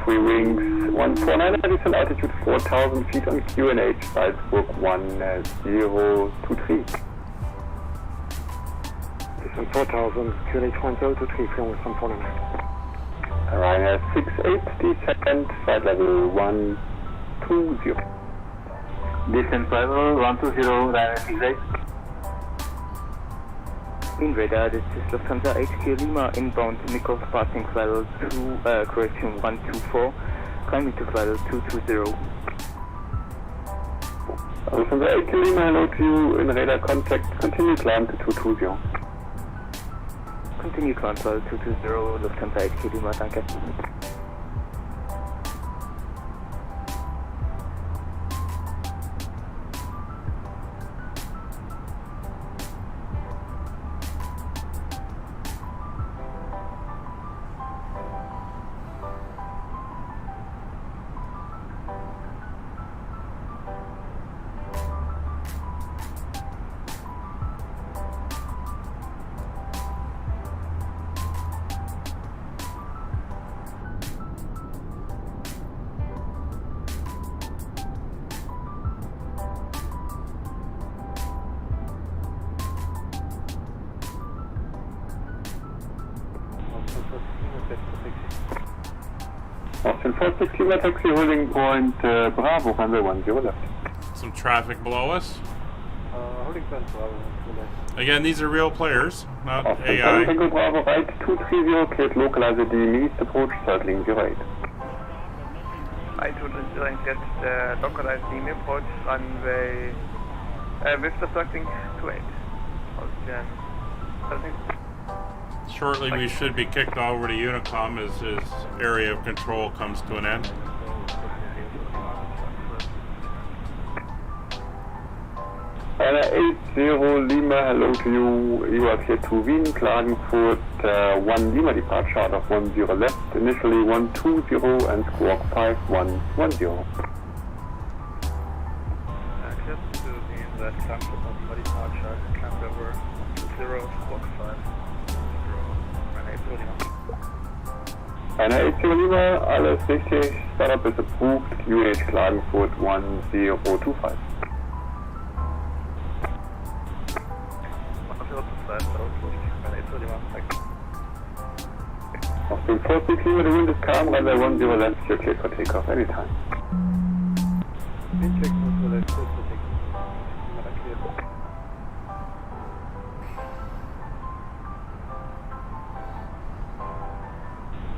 Free wings 149, descent altitude 4,000 feet on QNH, Salzburg 1023. Descent 4,000, QNH 1023, free wings 149. Ryanair 68, descent, flight level 120. Descent level 120, Ryanair 68. Wind radar, this is Lufthansa HQ Lima, inbound to Nichols, passing flight level 124, climbing to flight level 220. Lufthansa HQ Lima, hello to you, in radar contact, continue climb to 220. Continue climb flight 220, Lufthansa HQ Lima, danke. Austin 46 Lima taxi holding point Bravo, runway 10 left. Some traffic below us. Holding point Bravo, 10 left. Again, these are real players, not Austin AI. Tango Bravo, right 230, cleared localize the DME, approach circling 08. I to get the localized team approach runway with the circling 28. Austrian. Shortly, we should be kicked over to Unicom as his area of control comes to an end. Ryanair 80 Lima, hello to you. You are clear to Wien, Klagenfurt 1 Lima departure out of 10 left, initially 120 and squawk 5110. Clear to Wien, that Klagenfurt 1 Lima departure, climb over 20, squawk 5. Ryanair 80 Lima, alles richtig. Startup is approved. QNH Klagenfurt 1025. Austin 46 Lima, the wind is calm. Runway 10 left. You're clear for takeoff anytime. Wind check for left, clear for takeoff.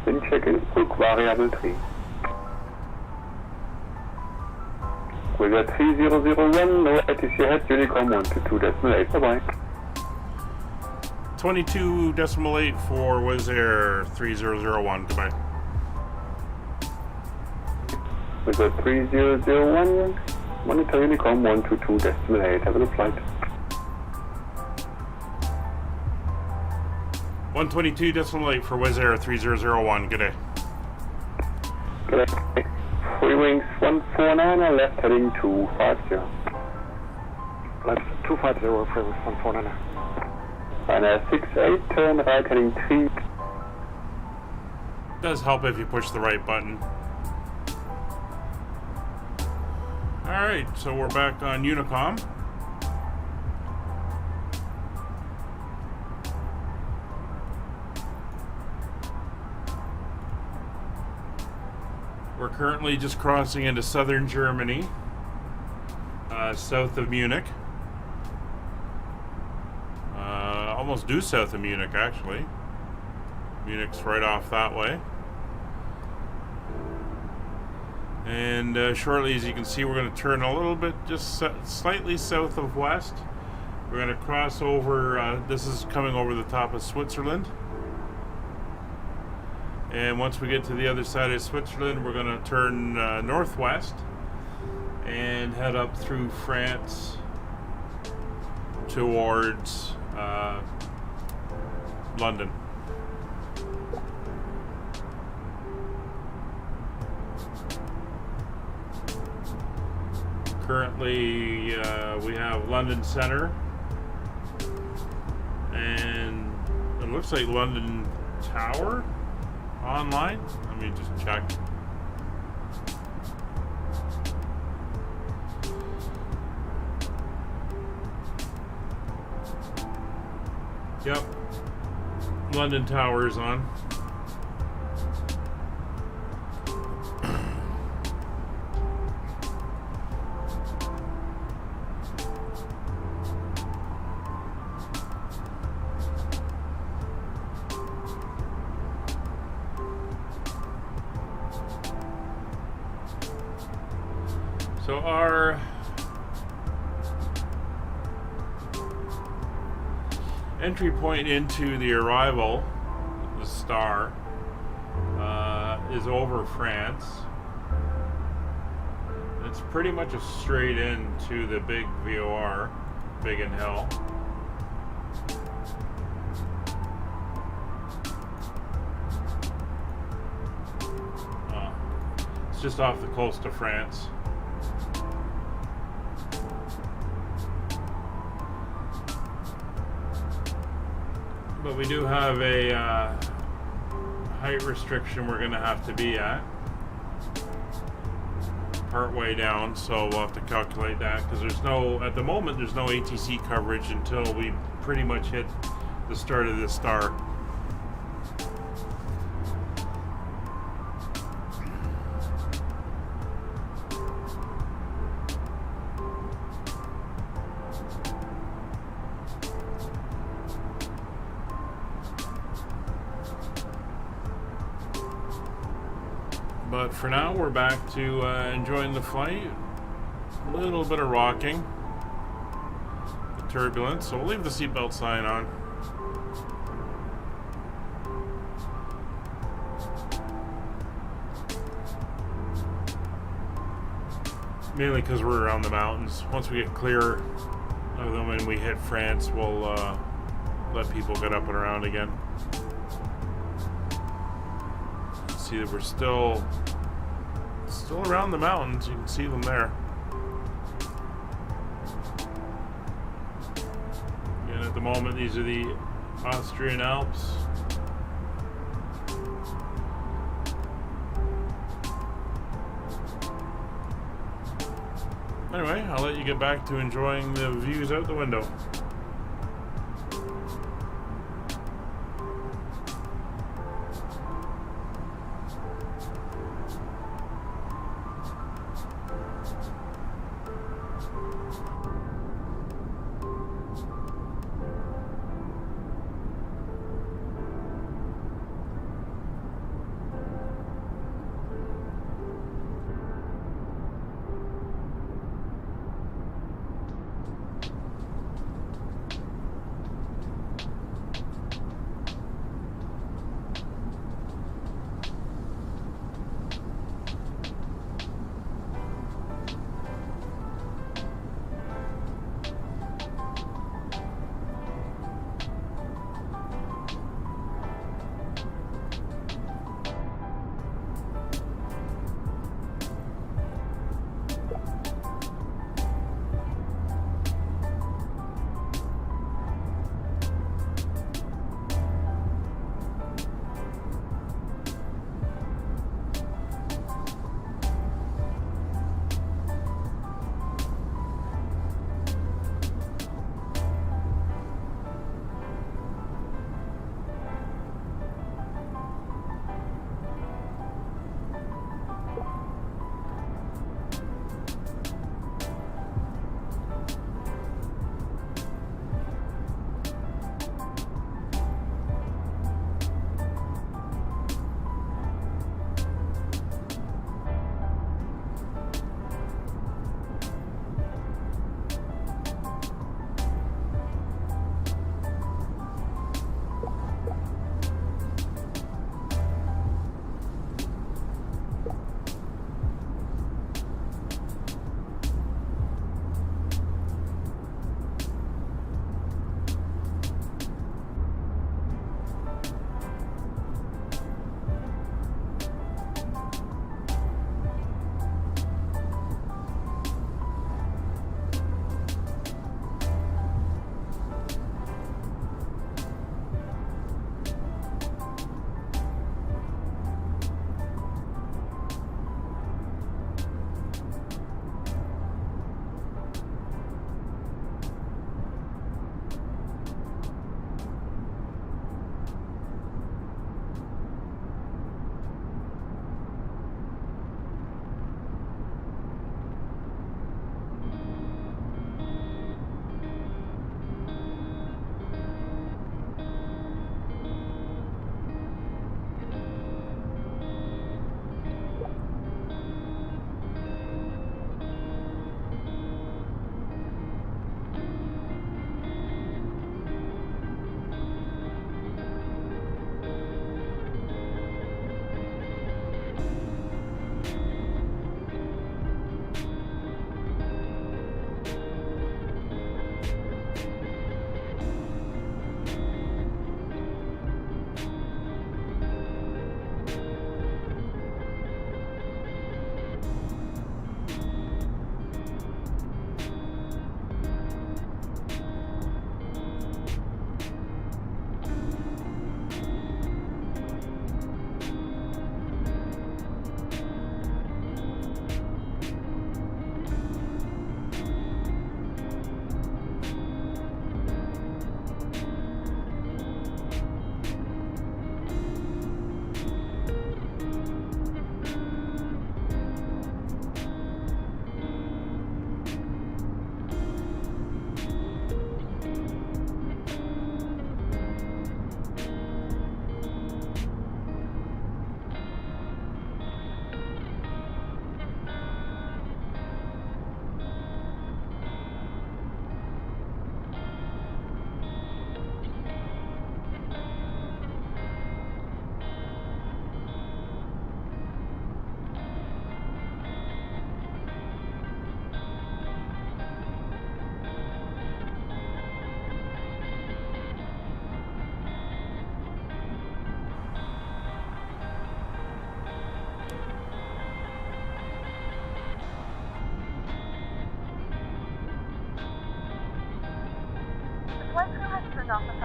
Wind check Innsbruck, variable 3. With a 3001, no ATC head, Unicom 122.8. Bye-bye. 22.8 for Wizz Air 3001. Goodbye. With a 3001, monitor Unicom 122.8. Have a good flight. 122.8 for Wizz Air 3001. Good day. Good day. Free wings 149, left heading 250. Left 250, free wings 149. And 68, turn right heading 3. Does help if you push the right button. Alright, so we're back on Unicom. We're currently just crossing into southern Germany, south of Munich. Almost due south of Munich, actually. Munich's right off that way. And shortly, as you can see, we're going to turn a little bit, just slightly south of west. We're going to cross over, this is coming over the top of Switzerland. And once we get to the other side of Switzerland, we're going to turn northwest and head up through France towards London. Currently, we have London Center, and it looks like London Tower online. Let me just check. Yep, London Tower is on. So our entry point into the arrival, the star, is over France. It's pretty much a straight in to the big VOR, big in hell. It's just off the coast of France. But we do have a height restriction we're going to have to be at part way down, so we'll have to calculate that because there's no, at the moment, there's no ATC coverage until we pretty much hit the start of the star. But for now, we're back to enjoying the flight. A little bit of rocking, the turbulence, so we'll leave the seatbelt sign on. Mainly because we're around the mountains. Once we get clear of them and we hit France, we'll let people get up and around again. See that we're still around the mountains. You can see them there. And at the moment, these are the Austrian Alps. Anyway, I'll let you get back to enjoying the views out the window.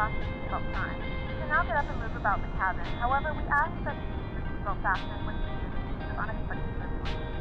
fasten your seatbelt sign. You can now get up and move about the cabin. However, we ask that you use your seatbelt fastening when needed in case of unexpected turbulence.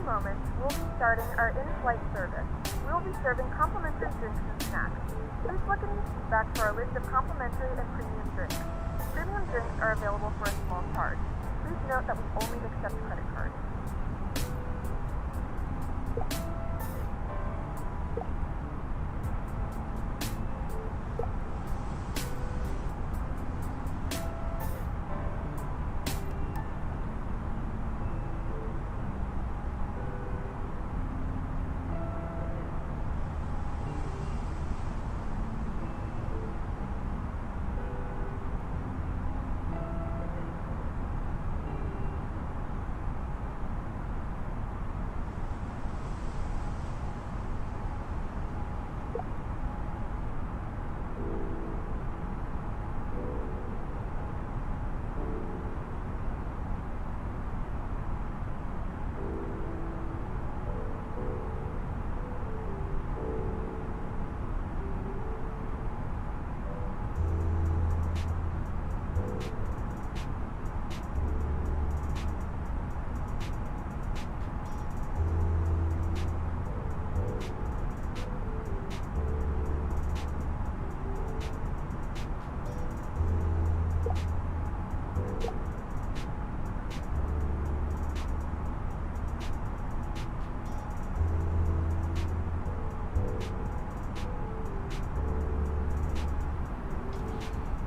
moments, we'll be starting our in-flight service. We will be serving complimentary drinks and snacks. Please look in your seat back for our list of complimentary and premium drinks. Premium drinks are available for a small charge. Please note that we only accept credit cards.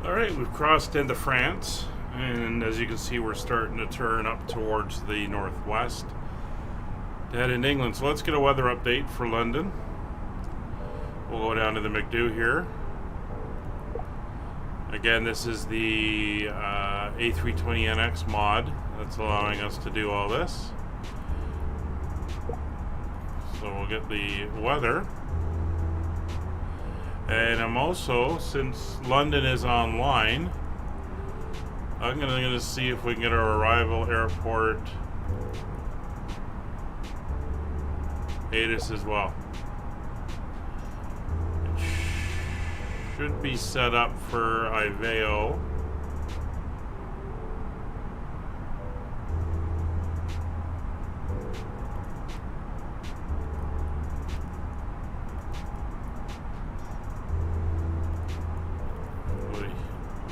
Alright, we've crossed into France, and as you can see, we're starting to turn up towards the northwest to head into England. So let's get a weather update for London. We'll go down to the McDo here. Again, this is the A320neo mod that's allowing us to do all this. So we'll get the weather. And I'm also, since London is online, I'm gonna see if we can get our arrival airport ATIS as well. It should be set up for IVAO.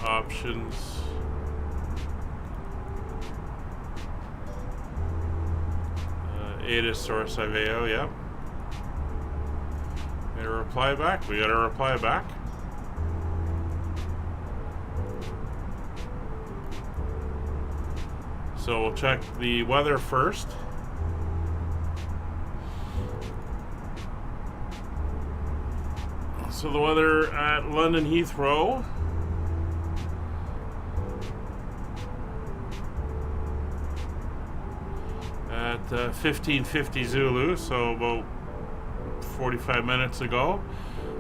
Options. ATIS source IVAO, yep. Got a reply back. We got a reply back. So we'll check the weather first. So the weather at London Heathrow at 1550 Zulu, so about 45 minutes ago.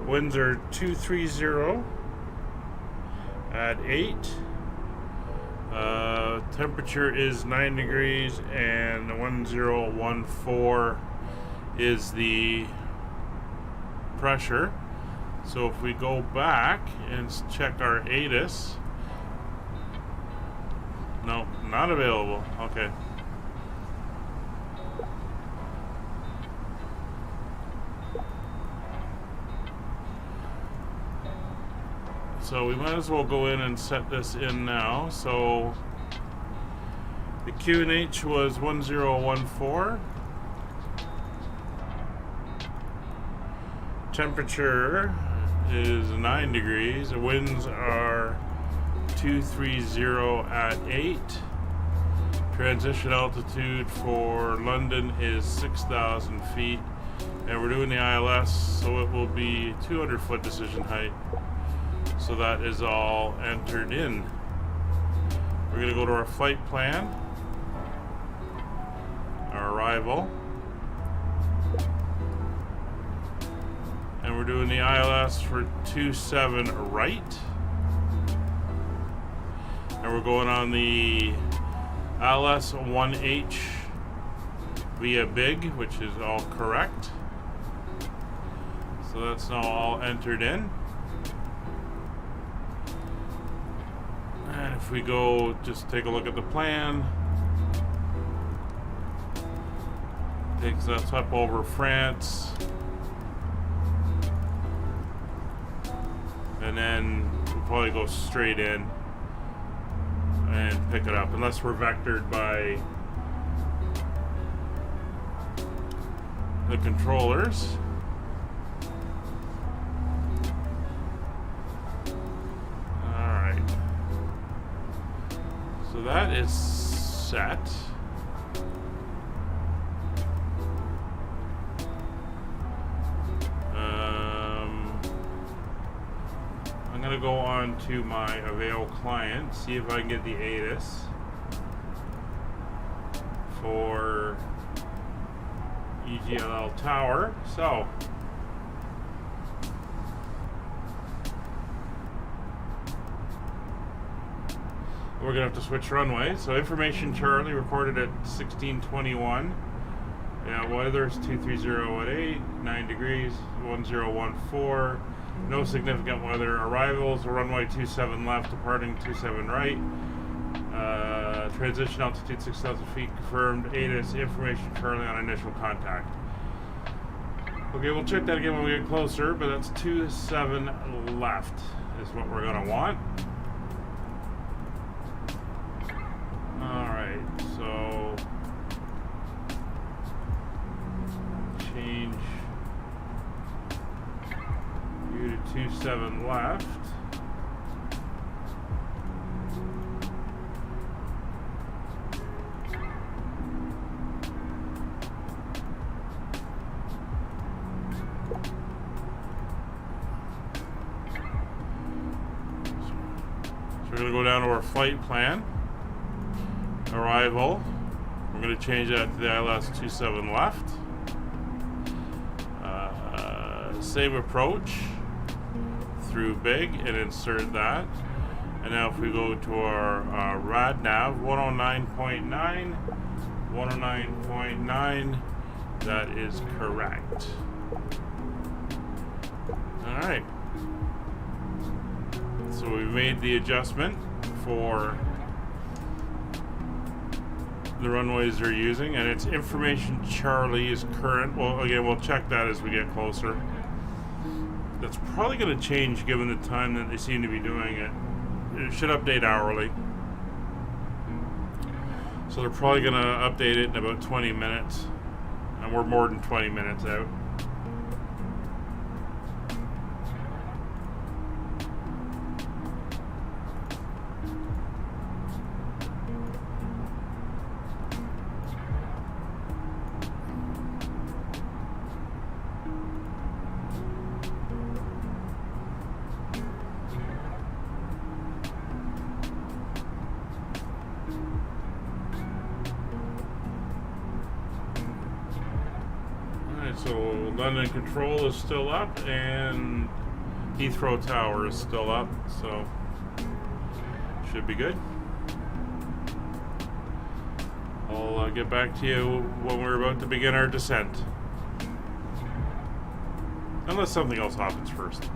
Winds are 230 at 8. Temperature is 9 degrees, and 1014 is the pressure. So if we go back and check our ATIS, no, not available. Okay. So we might as well go in and set this in now. So the QNH was 1014. Temperature is 9 degrees. The winds are 230 at 8. Transition altitude for London is 6,000 feet. And we're doing the ILS, so it will be 200 foot decision height. So that is all entered in. We're going to go to our flight plan, our arrival, and we're doing the ILS for 27 right, and we're going on the ILS 1H via big, which is all correct. So that's now all entered in. And if we go, just take a look at the plan. Takes us up over France. And then we'll probably go straight in and pick it up, unless we're vectored by the controllers. Alright. So that is set. I'm going to go on to my IVAO client, see if I can get the ATIS for EGLL Tower. So, we're going to have to switch runway. So, information Charlie recorded at 1621. Yeah, weather is 23018, 9 degrees, 1014. No significant weather. Arrivals, runway 27 left, departing 27 right. Transition altitude 6,000 feet confirmed. ATIS information currently on initial contact. Okay, we'll check that again when we get closer, but that's 27 left is what we're going to want. Alright, so change you to 27 left. So we're going to go down to our flight plan. Arrival. We're going to change that to the ILS 27 left. Same approach through big and insert that. And now if we go to our rad nav 109.9, 109.9, that is correct. Alright. So we made the adjustment for the runways they're using, and it's information Charlie is current. Well, again, we'll check that as we get closer. That's probably going to change given the time that they seem to be doing it. It should update hourly. So they're probably going to update it in about 20 minutes. And we're more than 20 minutes out. So London Control is still up, and Heathrow Tower is still up, so should be good. I'll get back to you when we're about to begin our descent. Unless something else happens first.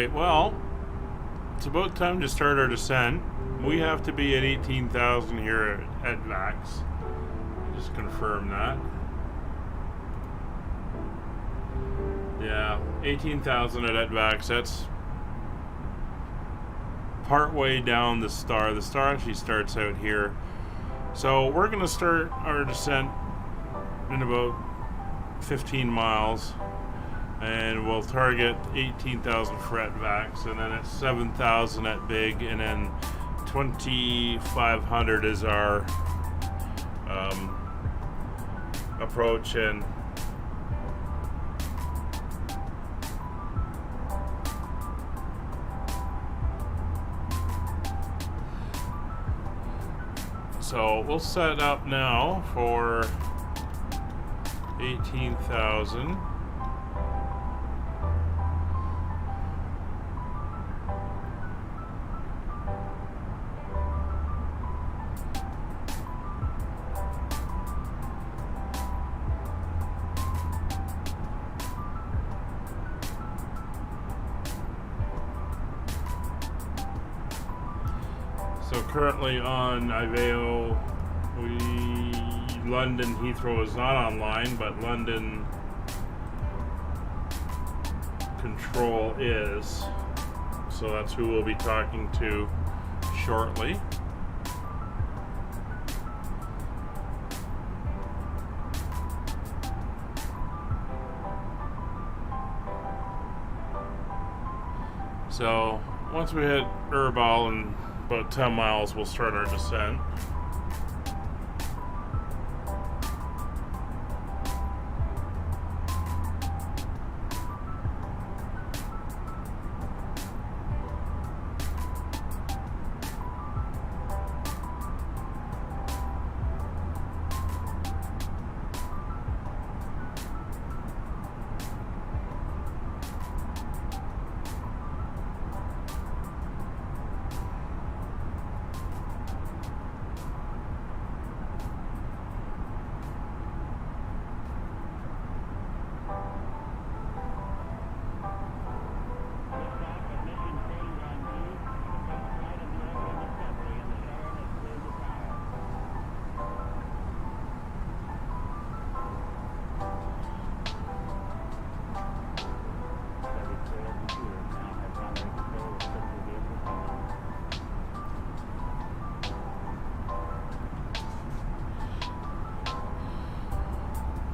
Alright, well, it's about time to start our descent. We have to be at 18,000 here at VAX. Just confirm that. Yeah, 18,000 at VAX. That's partway down the star. The star actually starts out here. So we're going to start our descent in about 15 miles. And we'll target 18,000 for at VAX, and then at 7,000 at Big, and then 2,500 is our approach. And so we'll set up now for 18,000. So currently on IVAO, London Heathrow is not online, but London Control is. So that's who we'll be talking to shortly. So once we hit Urbal and about 10 miles, we'll start our descent.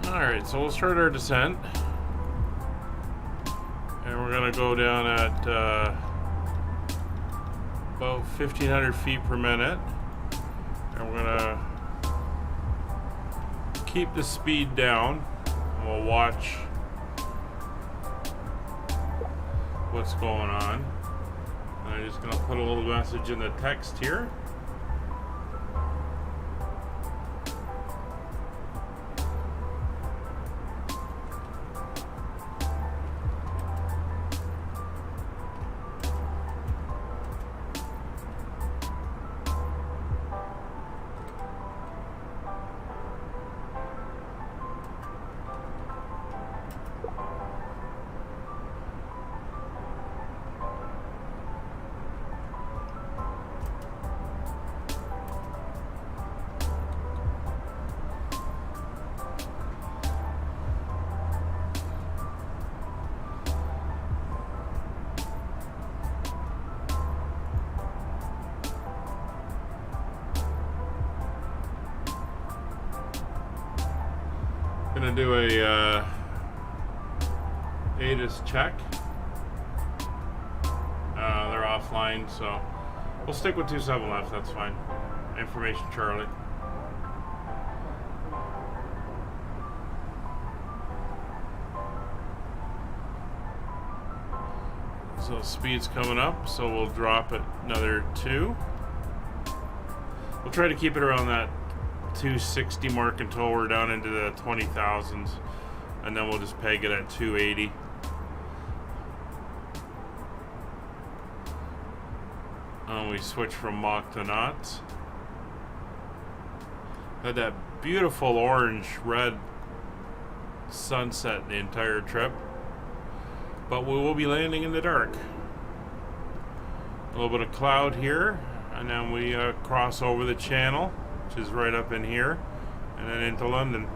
Alright, so we'll start our descent. And we're going to go down at about 1,500 feet per minute. And we're going to keep the speed down. And we'll watch what's going on. And I'm just going to put a little message in the text here. Gonna do a ATIS check. They're offline, so we'll stick with 27 left. That's fine. Information Charlie. So speed's coming up, so we'll drop it another 2. We'll try to keep it around that 260 mark until we're down into the 20,000s, and then we'll just peg it at 280. And we switch from Mach to knots. Had that beautiful orange red sunset the entire trip, but we will be landing in the dark. little bit of cloud here, and then we cross over the channel, which is right up in here, and then into London.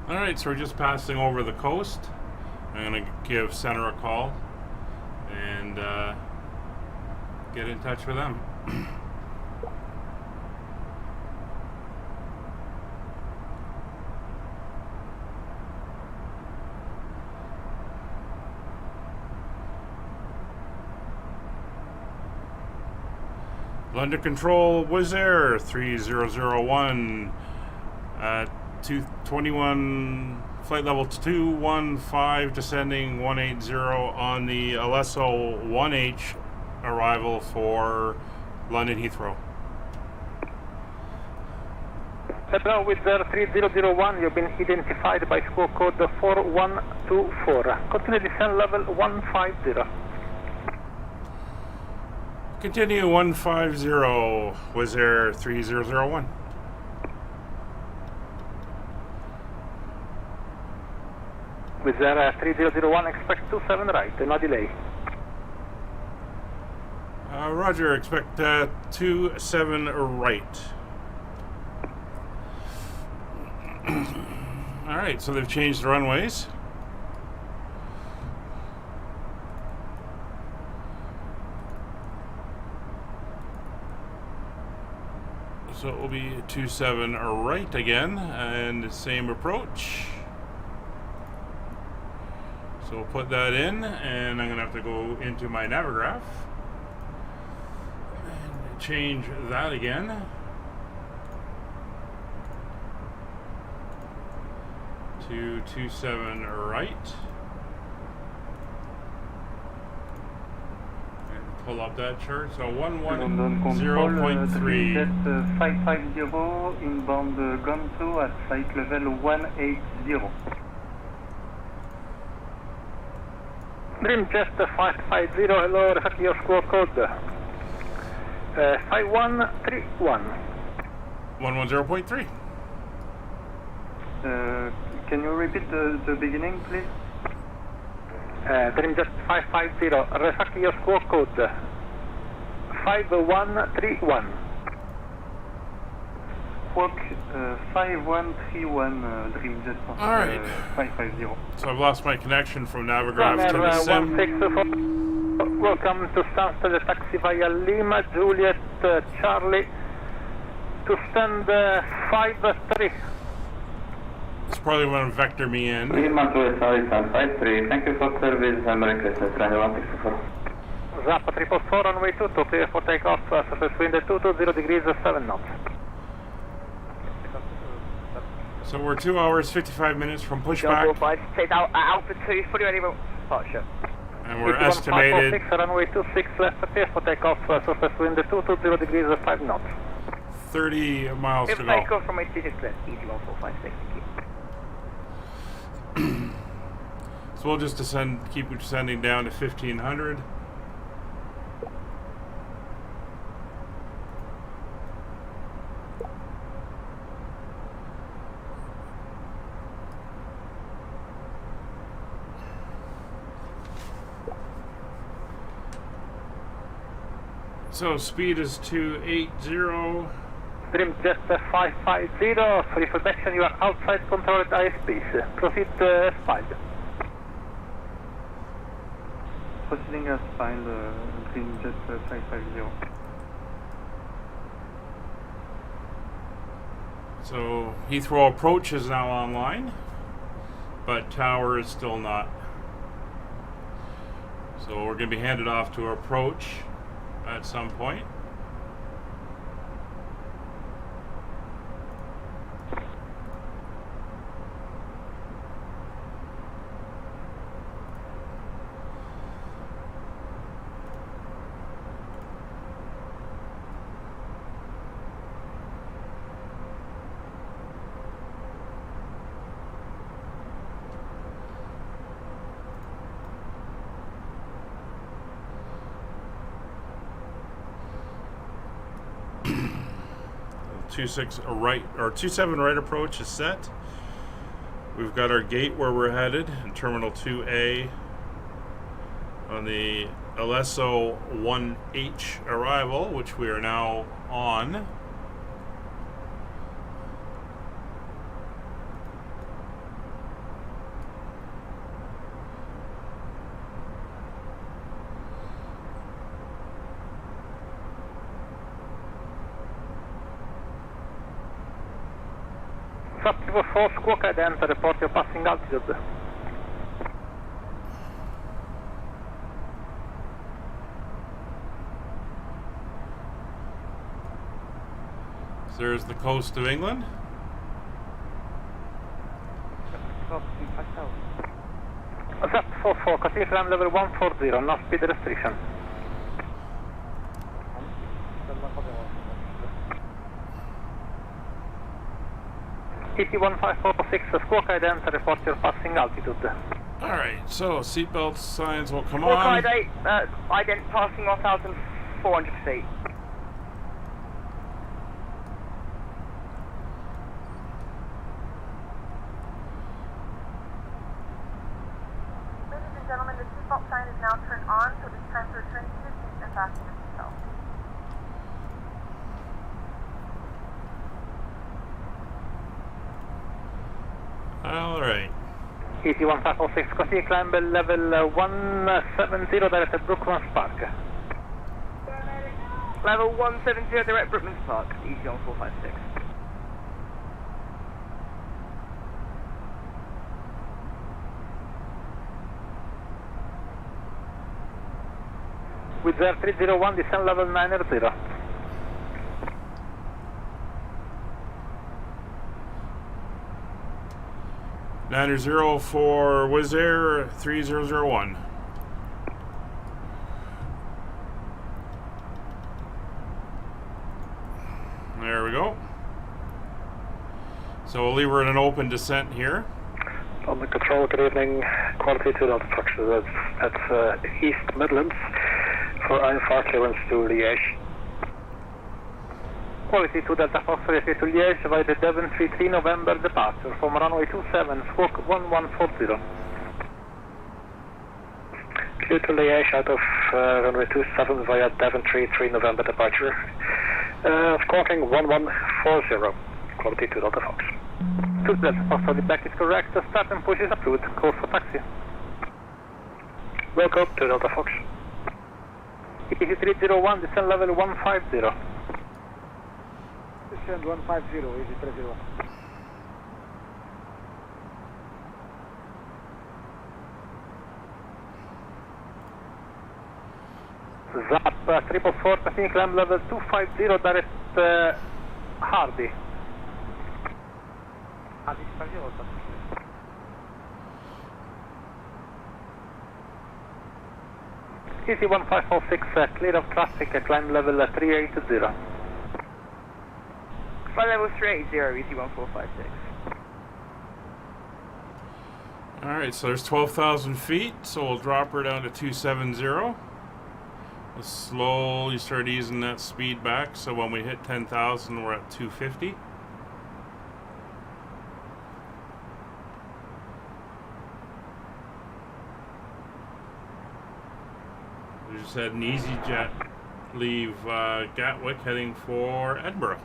Alright, so we're just passing over the coast. I'm going to give center a call and get in touch with them. London Control, Wizz Air 3001 221 flight level 215 descending 180 on the Alesso 1H arrival for London Heathrow. Hello, Wizz Air 3001, you've been identified by squawk code 4124. Continue descent level 150. Continue 150, Wizz Air 3001. Wizz Air 3001, expect 27 right, no delay. Roger, expect 27 right. Alright, so they've changed the runways. So it will be 27 right again, and the same approach. So we'll put that in, and I'm going to have to go into my Navigraph and change that again to 27 right. Pull up that chart. So 110.3. Jet 550 inbound Gonzo at flight level 180. Dreamjet 550, hello, reflect your squawk code 5131. 110.3. Can you repeat the beginning, please? Dreamjet 550, reflect your squawk code 5131. Squawk 5131, Dreamjet Alright. 550. So I've lost my connection from Navigraph to the sim. 164, welcome to Stansted taxi via Lima, Juliet, Charlie, to stand 53. It's probably going to vector me in. Lima to South 53, thank you for service, Merry Christmas, runway 164. Zappa 444, runway 22, clear for takeoff, surface wind 220 degrees, 7 knots. So we're 2 hours 55 minutes from pushback, Take out Alpha 2, fully ready for departure. and we're estimated 546, runway 26 left, clear for takeoff, surface wind 220 degrees, 5 knots. 30 miles to If go. takeoff from 86 left, easy 1456, thank you. So we'll just keep descending down to 1500. So speed is 280. Dreamjet 550, for information you are outside controlled airspace. Proceed S5. Proceeding as fine, Dreamjet 550. So Heathrow approach is now online, but tower is still not. So we're going to be handed off to approach at some point. Right or 27 right approach is set. We've got our gate where we're headed in Terminal 2A on the Alesso 1H arrival, which we are now on. up to 4 squawk ident, report your passing altitude. There's the coast of England. Zap 44, continue climb level 140, no speed restriction. ET1546, squawk ident, report your passing altitude. Alright, so seatbelt signs will come Squawk on. ident passing 1,400 feet. Ladies and gentlemen, the seatbelt sign is now turned on, so it is time to return to your seats and fasten your seatbelt. Alright. ET1546, continue climb level 170, directed Brooklands Park. Level 170, direct Brooklands Park, easy on 456. With R301, descend level 900. 900 for Wizz Air 3001. There we go. So we'll leave her in an open descent here. On the control, good evening. Quality 2 Delta Fox. That's East Midlands for IFR clearance to Liège. Quality 2 Delta Fox, ready to Liège via the Devon 33 November departure from runway 27, squawk 1140. Clear to Liège out of runway 27 via Devon 33 November departure. Squawking 1140. Quality 2 Delta Fox. 2 Delta Fox, the back is correct. Start and push is approved. Call for taxi. Welcome to Delta Fox. ET301, descend level 150. Descend 150, easy 301. Zap 444, continue climb level 250, direct Hardy. ET1546, clear of traffic, climb level 380. Flight level 380, ET1456. Alright, so there's 12,000 feet, so we'll drop her down to 270. We'll slowly start easing that speed back, so when we hit 10,000 we're at 250. We just had an EasyJet leave Gatwick heading for Edinburgh.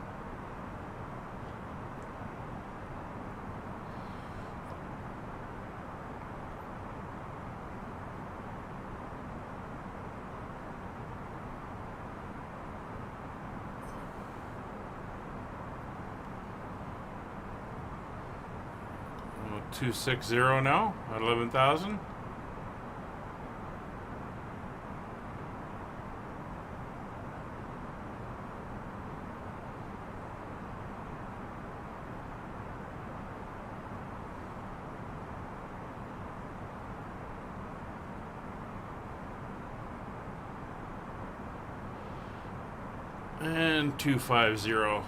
We're 260 now at 11,000. And 250.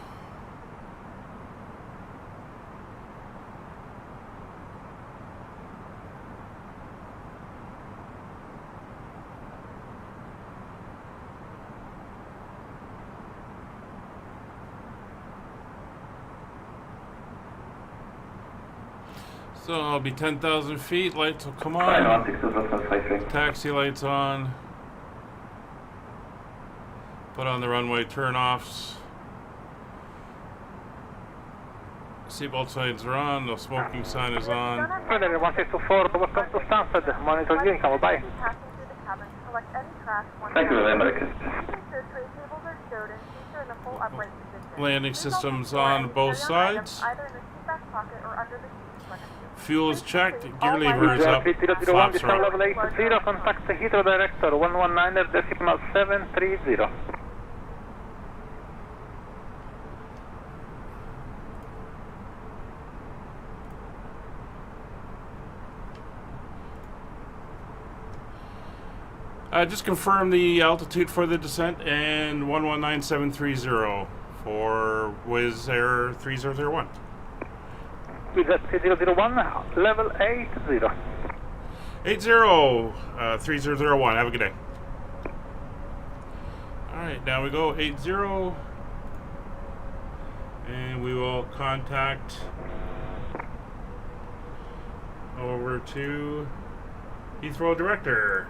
So I'll be 10,000 feet, lights will come on, taxi lights on, put on the runway turn-offs, seatbelt signs are on, the smoking sign is on. Further 154, welcome to Stanford, monitor Honeycomb, bye. Thank you very much. Landing systems on both sides. back pocket or under the seat in front of you. Fuel is checked. Gear All lever is up. 3001, Flaps descend are up. level 80, contact the Heathrow director 119.730. Just confirm the altitude for the descent and 119730 for Wizz Air 3001. With that 3001, level 80. 3001. Have a good day. Alright, now we go 80. And we will contact over to Heathrow Director.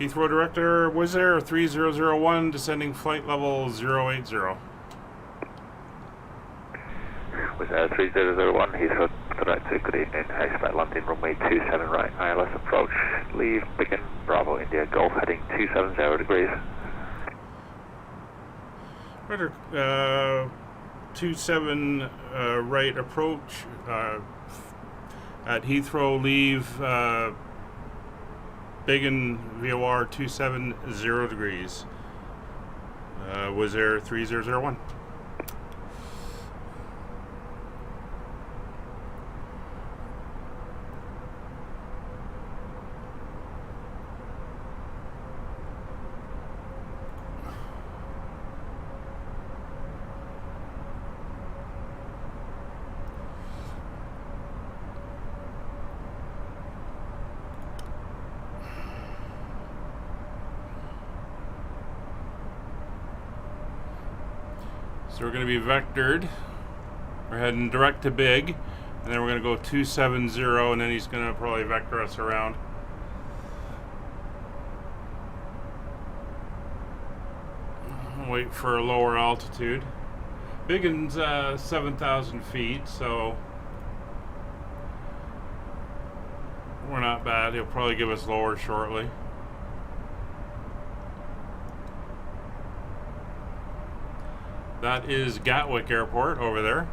Heathrow Director, Wizz Air 3001, descending flight level 080. With 3001, Heathrow Director, good evening. Expect landing runway 27 right, ILS approach. Leave, begin, Bravo, India, Golf, heading 270 degrees. Rudder, 27 right approach at Heathrow, leave, Biggin VOR 270 degrees. Wizz Air 3001. So we're going to be vectored. We're heading direct to Big, and then we're going to go 270, and then he's going to probably vector us around. Wait for a lower altitude. Biggin's 7,000 feet, so we're not bad. He'll probably give us lower shortly. That is Gatwick Airport over there.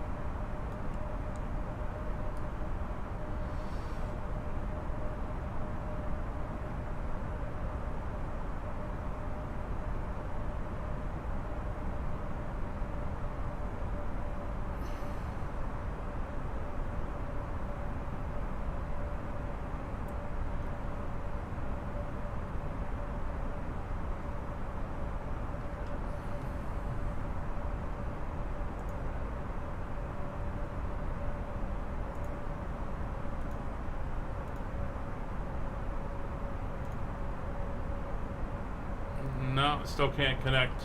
No, still can't connect.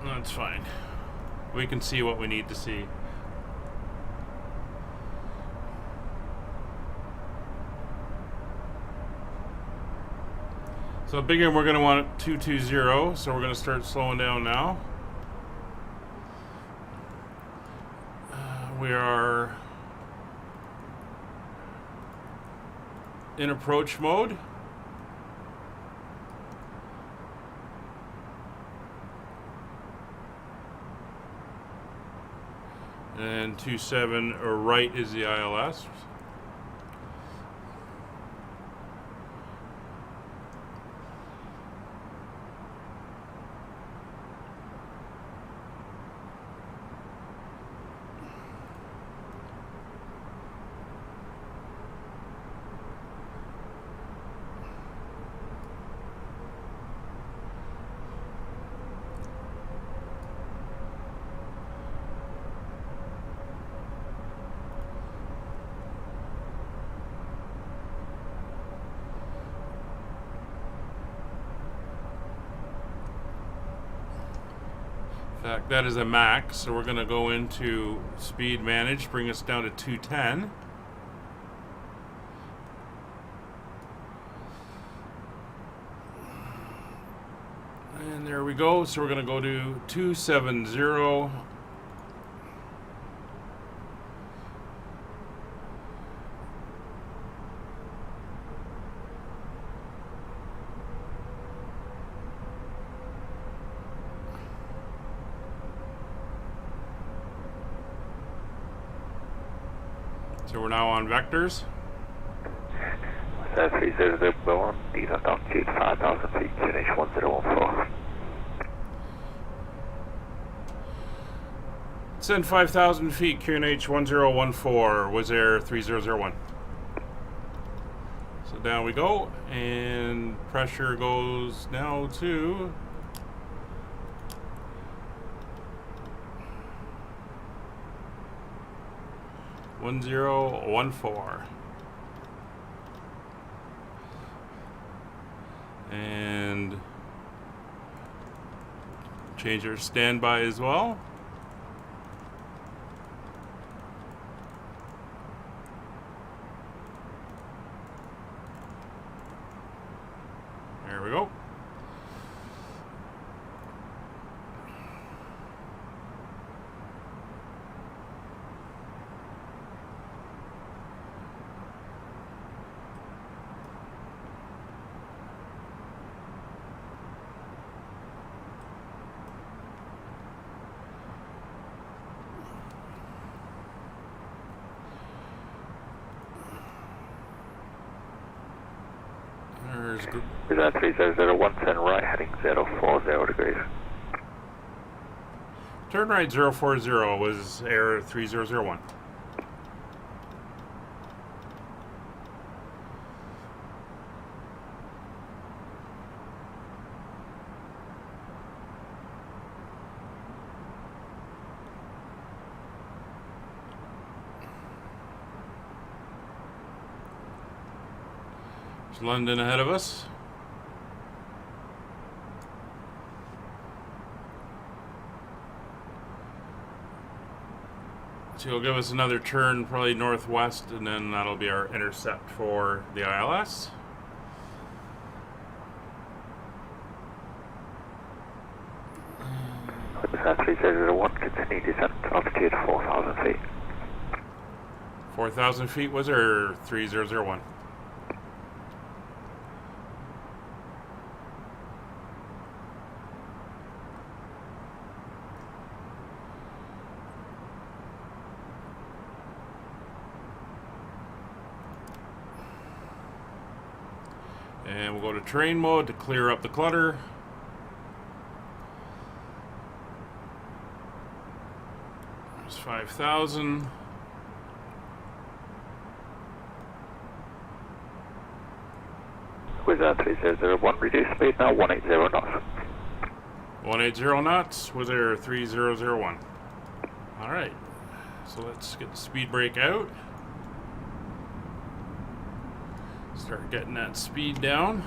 That's fine. We can see what we need to see. So Biggin, we're going to want 220, so we're going to start slowing down now. We are in approach mode. And 27 right is the ILS. In fact, that is a max, so we're going to go into speed manage, bring us down to 210. And there we go, so we're going to go to 270. So we're now on vectors. 3001, these are altitude 5,000 feet, QNH 1014. Send 5,000 feet, QNH 1014, was Air 3001. So down we go, and pressure goes now to 1014. And change our standby as well. There we go. There's Is that 300110 right, heading 040 degrees. turn right 040 was Air 3001. There's London ahead of us. So he'll give us another turn, probably northwest, and then that'll be our intercept for the ILS. Is 3001, continue descent, altitude 4,000 feet. 4,000 feet was Air 3001. And we'll go to terrain mode to clear up the clutter. There's 5,000. With 3001, reduce speed now 180 knots. 180 knots was Air 3001. Alright, so let's get the speed brake out. Start getting that speed down.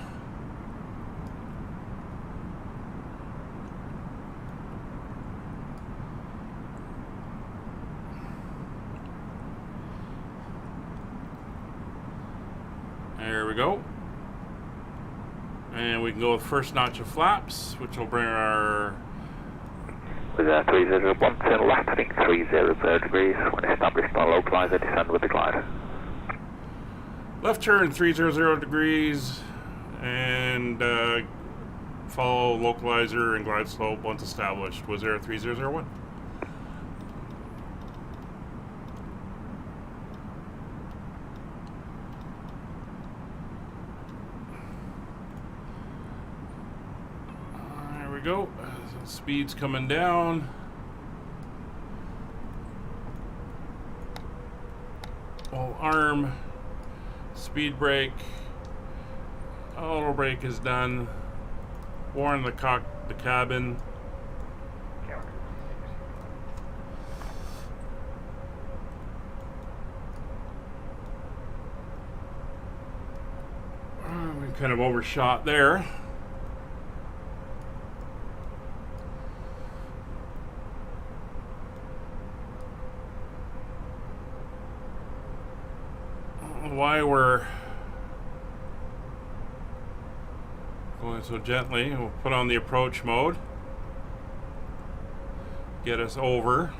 There we go. And we can go with first notch of flaps, which will bring our... With 3001, turn left heading 30 degrees. When established on localizer, descend with the glider. Left turn 300 degrees and follow localizer and glide slope once established. Was Air 3001. There we go. Speed's coming down. We'll arm. Speed brake, auto brake is done. Warn the cabin. We kind of overshot there. Why we're going so gently, we'll put on the approach mode, get us over.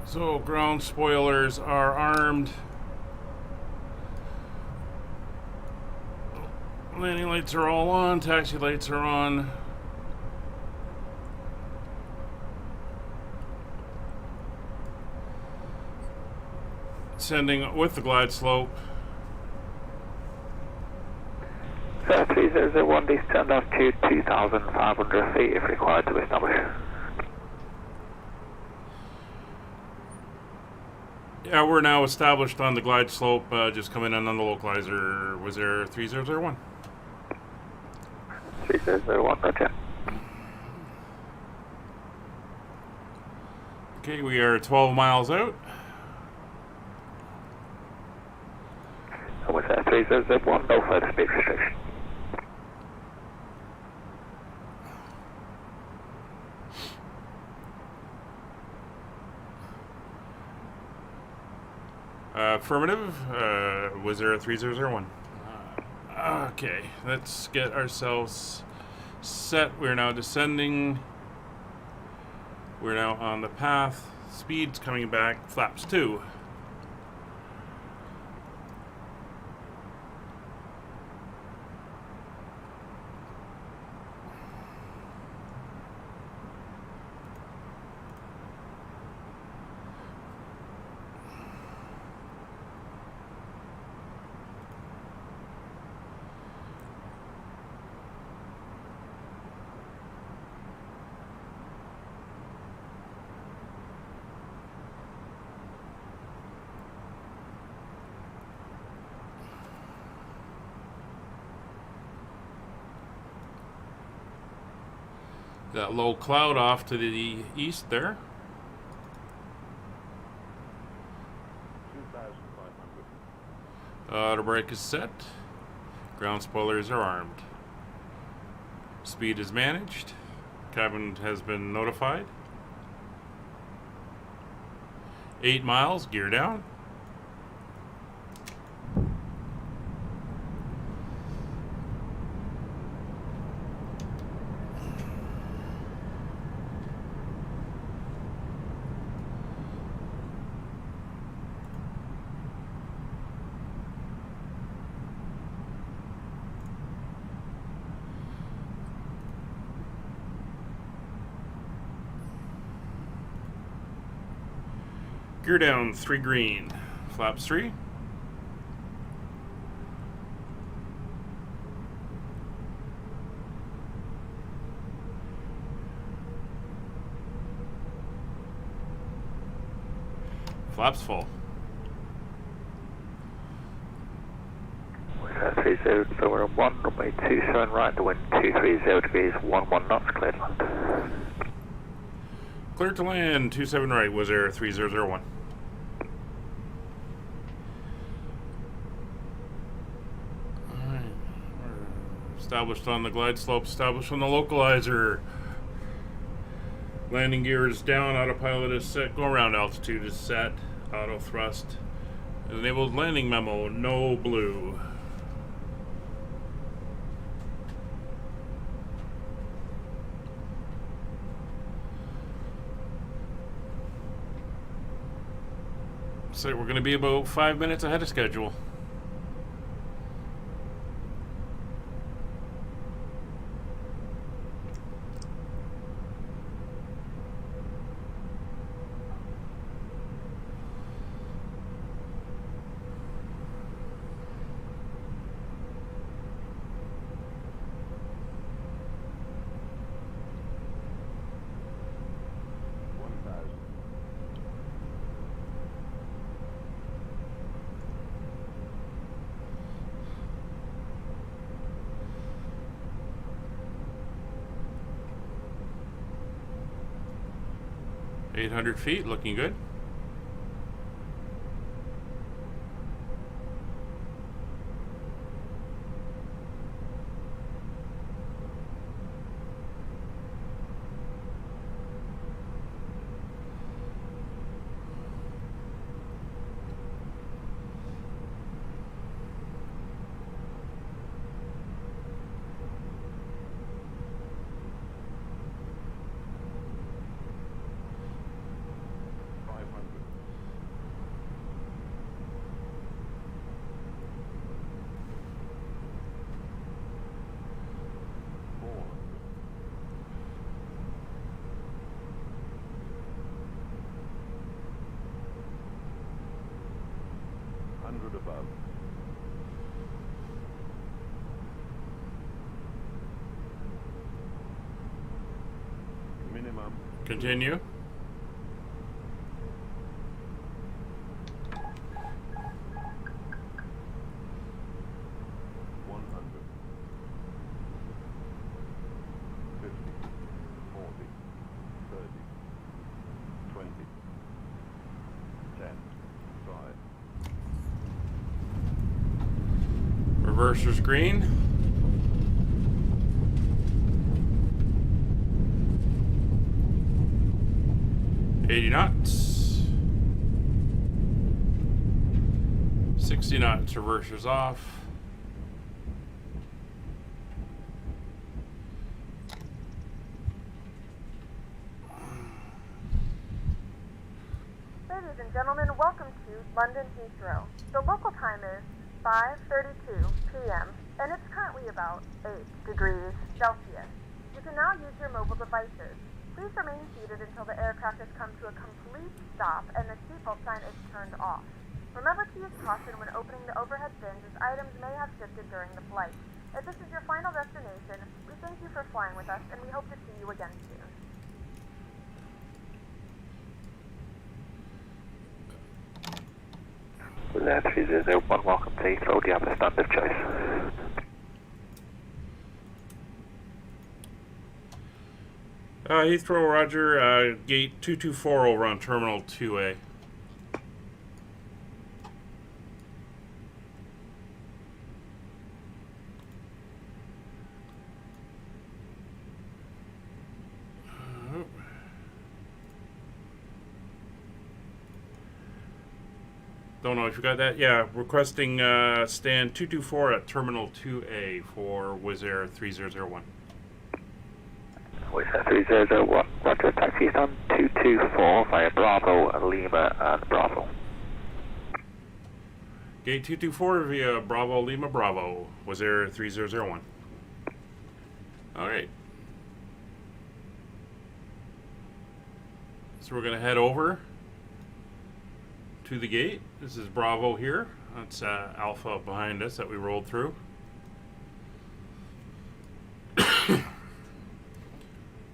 So ground spoilers are armed. Landing lights are all on, taxi lights are on. descending with the glide slope. 3001, descend off to 2,500 feet if required to establish. Yeah, we're now established on the glide slope, just coming in on the localizer. Was there 3001? 3001, roger. Okay, we are 12 miles out. And with 3001, no further speed restriction. Affirmative. Was there a 3001? Okay, let's get ourselves set. We're now descending. We're now on the path. Speed's coming back. Flaps 2. That low cloud off to the east there. 2,500. Auto brake is set. Ground spoilers are armed. Speed is managed. Cabin has been notified. 8 miles, gear down. Gear down, 3 green. Flaps 3. Flaps full. With 3001, runway 27 right, the wind 230 degrees, 11 knots, cleared land. Clear to land, 27 right. Was there 3001? Alright. We're established on the glide slope, established on the localizer. Landing gear is down, autopilot is set, go around altitude is set, auto thrust. Enabled landing memo, no blue. So we're going to be about 5 minutes ahead of schedule. $800 feet, looking good. Continue. Reverser's green. $80 knots. 60 knots. Reverser's off. Ladies and gentlemen, welcome to London Heathrow. The local time is 5:32 p.m. and it's currently about 8 degrees Celsius. You can now use your mobile devices. Please remain seated until the aircraft has come to a complete stop and the seatbelt sign is turned off. Remember to use caution when opening the overhead bins as items may have shifted during the flight. If this is your final destination, we thank you for flying with us and we hope to see you again soon. A301, welcome to Heathrow. Do you have a stand of choice? Heathrow, roger. Gate 224 over on Terminal 2A. Don't know if you got that. Yeah, requesting stand 224 at Terminal 2A for Wizz Air 3001. Wizz Air 3001, roger, taxi on 224 via Bravo, Lima and Bravo. Gate 224 via Bravo, Lima, Bravo, Wizz Air 3001. Alright. So we're going to head over to the gate. This is Bravo here. That's Alpha behind us that we rolled through.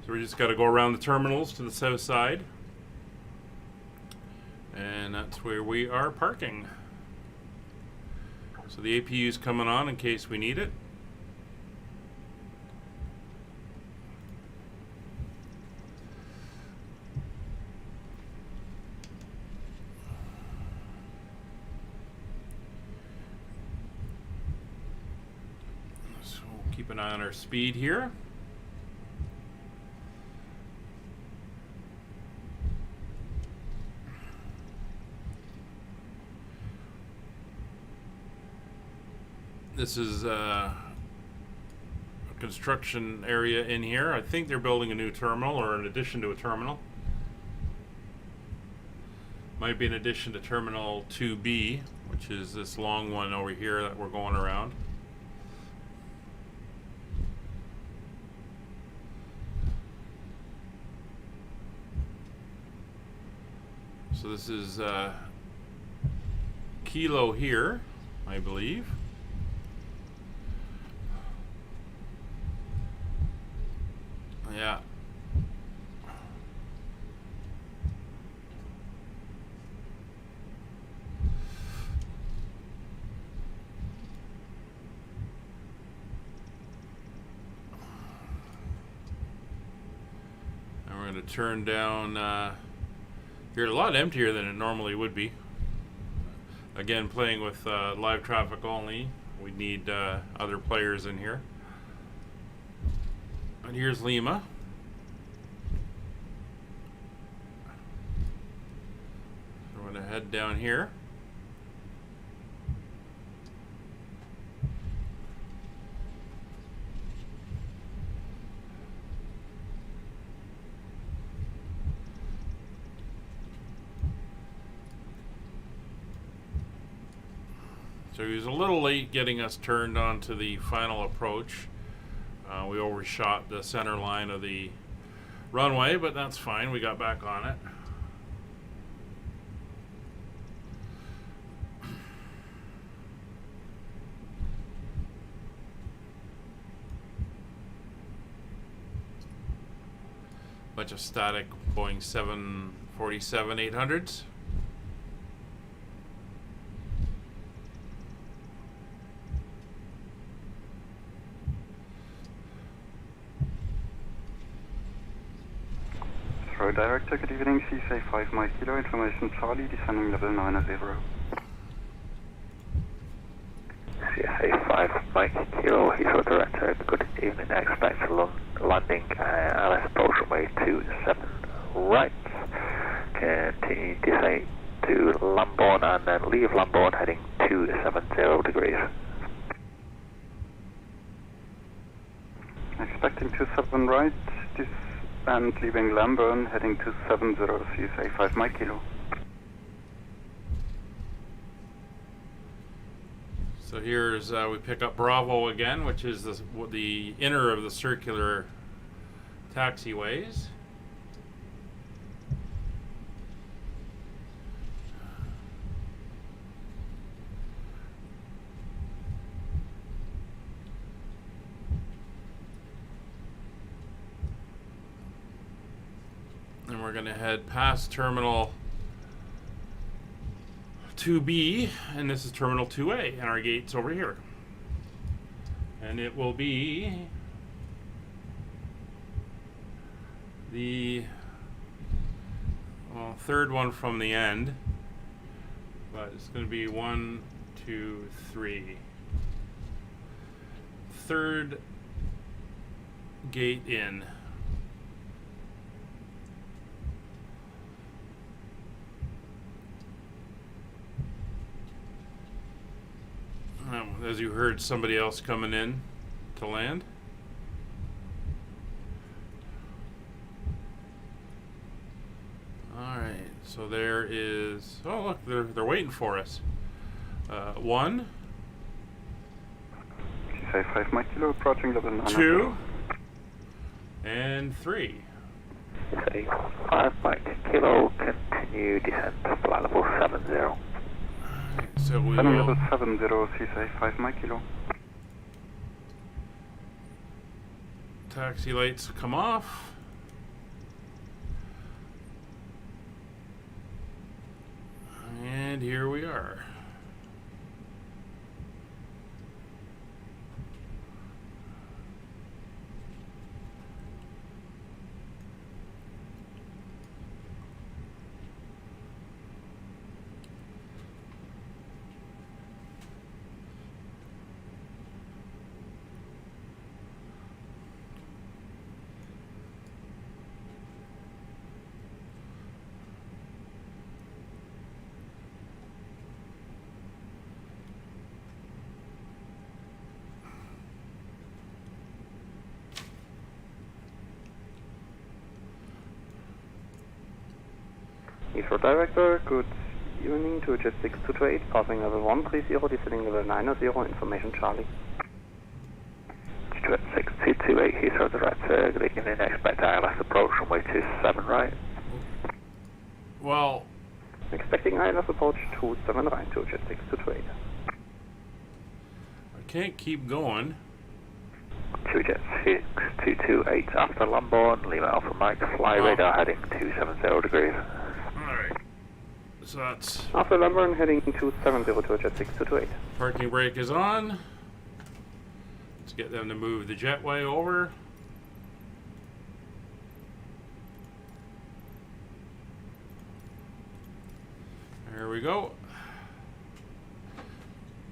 So we just got to go around the terminals to the south side. And that's where we are parking. So the APU is coming on in case we need it. So we'll keep an eye on our speed here. This is a construction area in here. I think they're building a new terminal or an addition to a terminal. Might be an addition to Terminal 2B, which is this long one over here that we're going around. So this is Kilo here, I believe. Yeah. And we're going to turn down here, a lot emptier than it normally would be. Again, playing with live traffic only. We need other players in here. And here's Lima. So we're going to head down here. So he was a little late getting us turned on to the final approach. We overshot the center line of the runway, but that's fine. We got back on it. Bunch of static Boeing 747-800s. Heathrow Director, good evening, CSA 5 Mike Kilo, information Charlie, descending level 90. CSA 5 Mike Kilo, Heathrow Director, good evening, expect landing LS approach runway 27 right, continue descent to Lambourne and then leave Lambourne heading 270 degrees. Expecting 27 right, and leaving Lambourne, heading to 70, CSA 5 Mike Kilo. So here's, we pick up Bravo again, which is the inner of the circular taxiways. And we're going to head past Terminal 2B, and this is Terminal 2A, and our gate's over here. And it will be the third one from the end, but it's going to be 1, 2, 3. Third gate in. As you heard, somebody else coming in to land. All right, so there is. Oh, look, they're waiting for us. 1, CSA 5 Mike Kilo, approaching level 90. 2, and 3. CSA 5 Mike Kilo, continue descent to flight level 70. So we Landing will. level 70, CSA 5 Mike Kilo. Taxi lights come off. And here we are. Heathrow Director, good evening to Jet 6228, passing level 130, descending level 90, information Charlie. Jet 6228, Heathrow Director, good evening, expect ILS approach runway 27 right. Well, expecting ILS approach 27 right to Jet 6228. I can't keep going. 2 Jet 6228 after Lambourne, Lima Alpha Mike, fly radar heading 270 degrees. Alright. So that's. After Lambourne, heading 270 to Jet 6228. Parking brake is on. Let's get them to move the jetway over. There we go.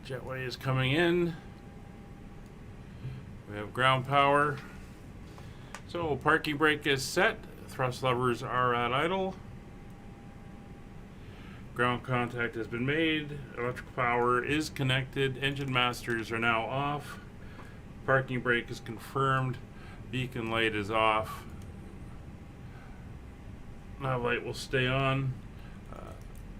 Jetway is coming in. We have ground power. So parking brake is set. Thrust levers are at idle. Ground contact has been made. Electrical power is connected. Engine masters are now off. Parking brake is confirmed. Beacon light is off. That light will stay on.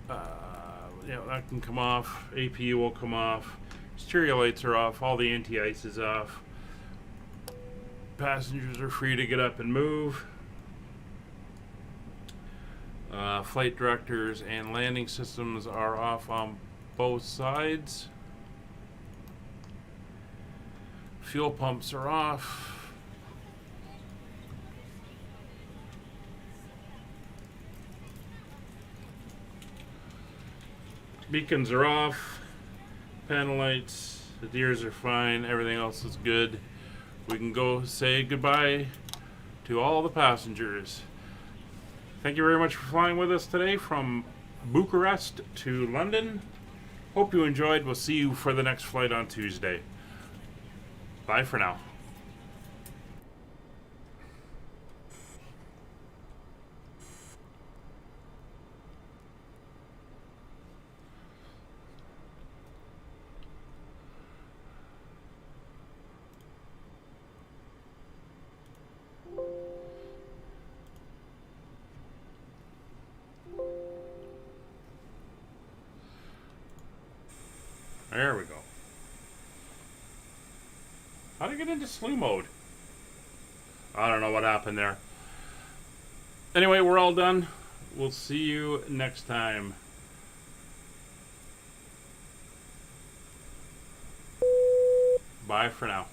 Yeah, that can come off. APU will come off. Stereo lights are off. All the anti-ice is off. Passengers are free to get up and move. Flight directors and landing systems are off on both sides. Fuel pumps are off. Beacons are off. Panel lights. The deers are fine. Everything else is good. We can go say goodbye to all the passengers. Thank you very much for flying with us today from Bucharest to London. Hope you enjoyed. We'll see you for the next flight on Tuesday. Bye for now. There we go. How did I get into slew mode? I don't know what happened there. Anyway, we're all done. We'll see you next time. Bye for now.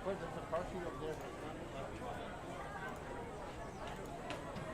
Wait, there's a parking up there.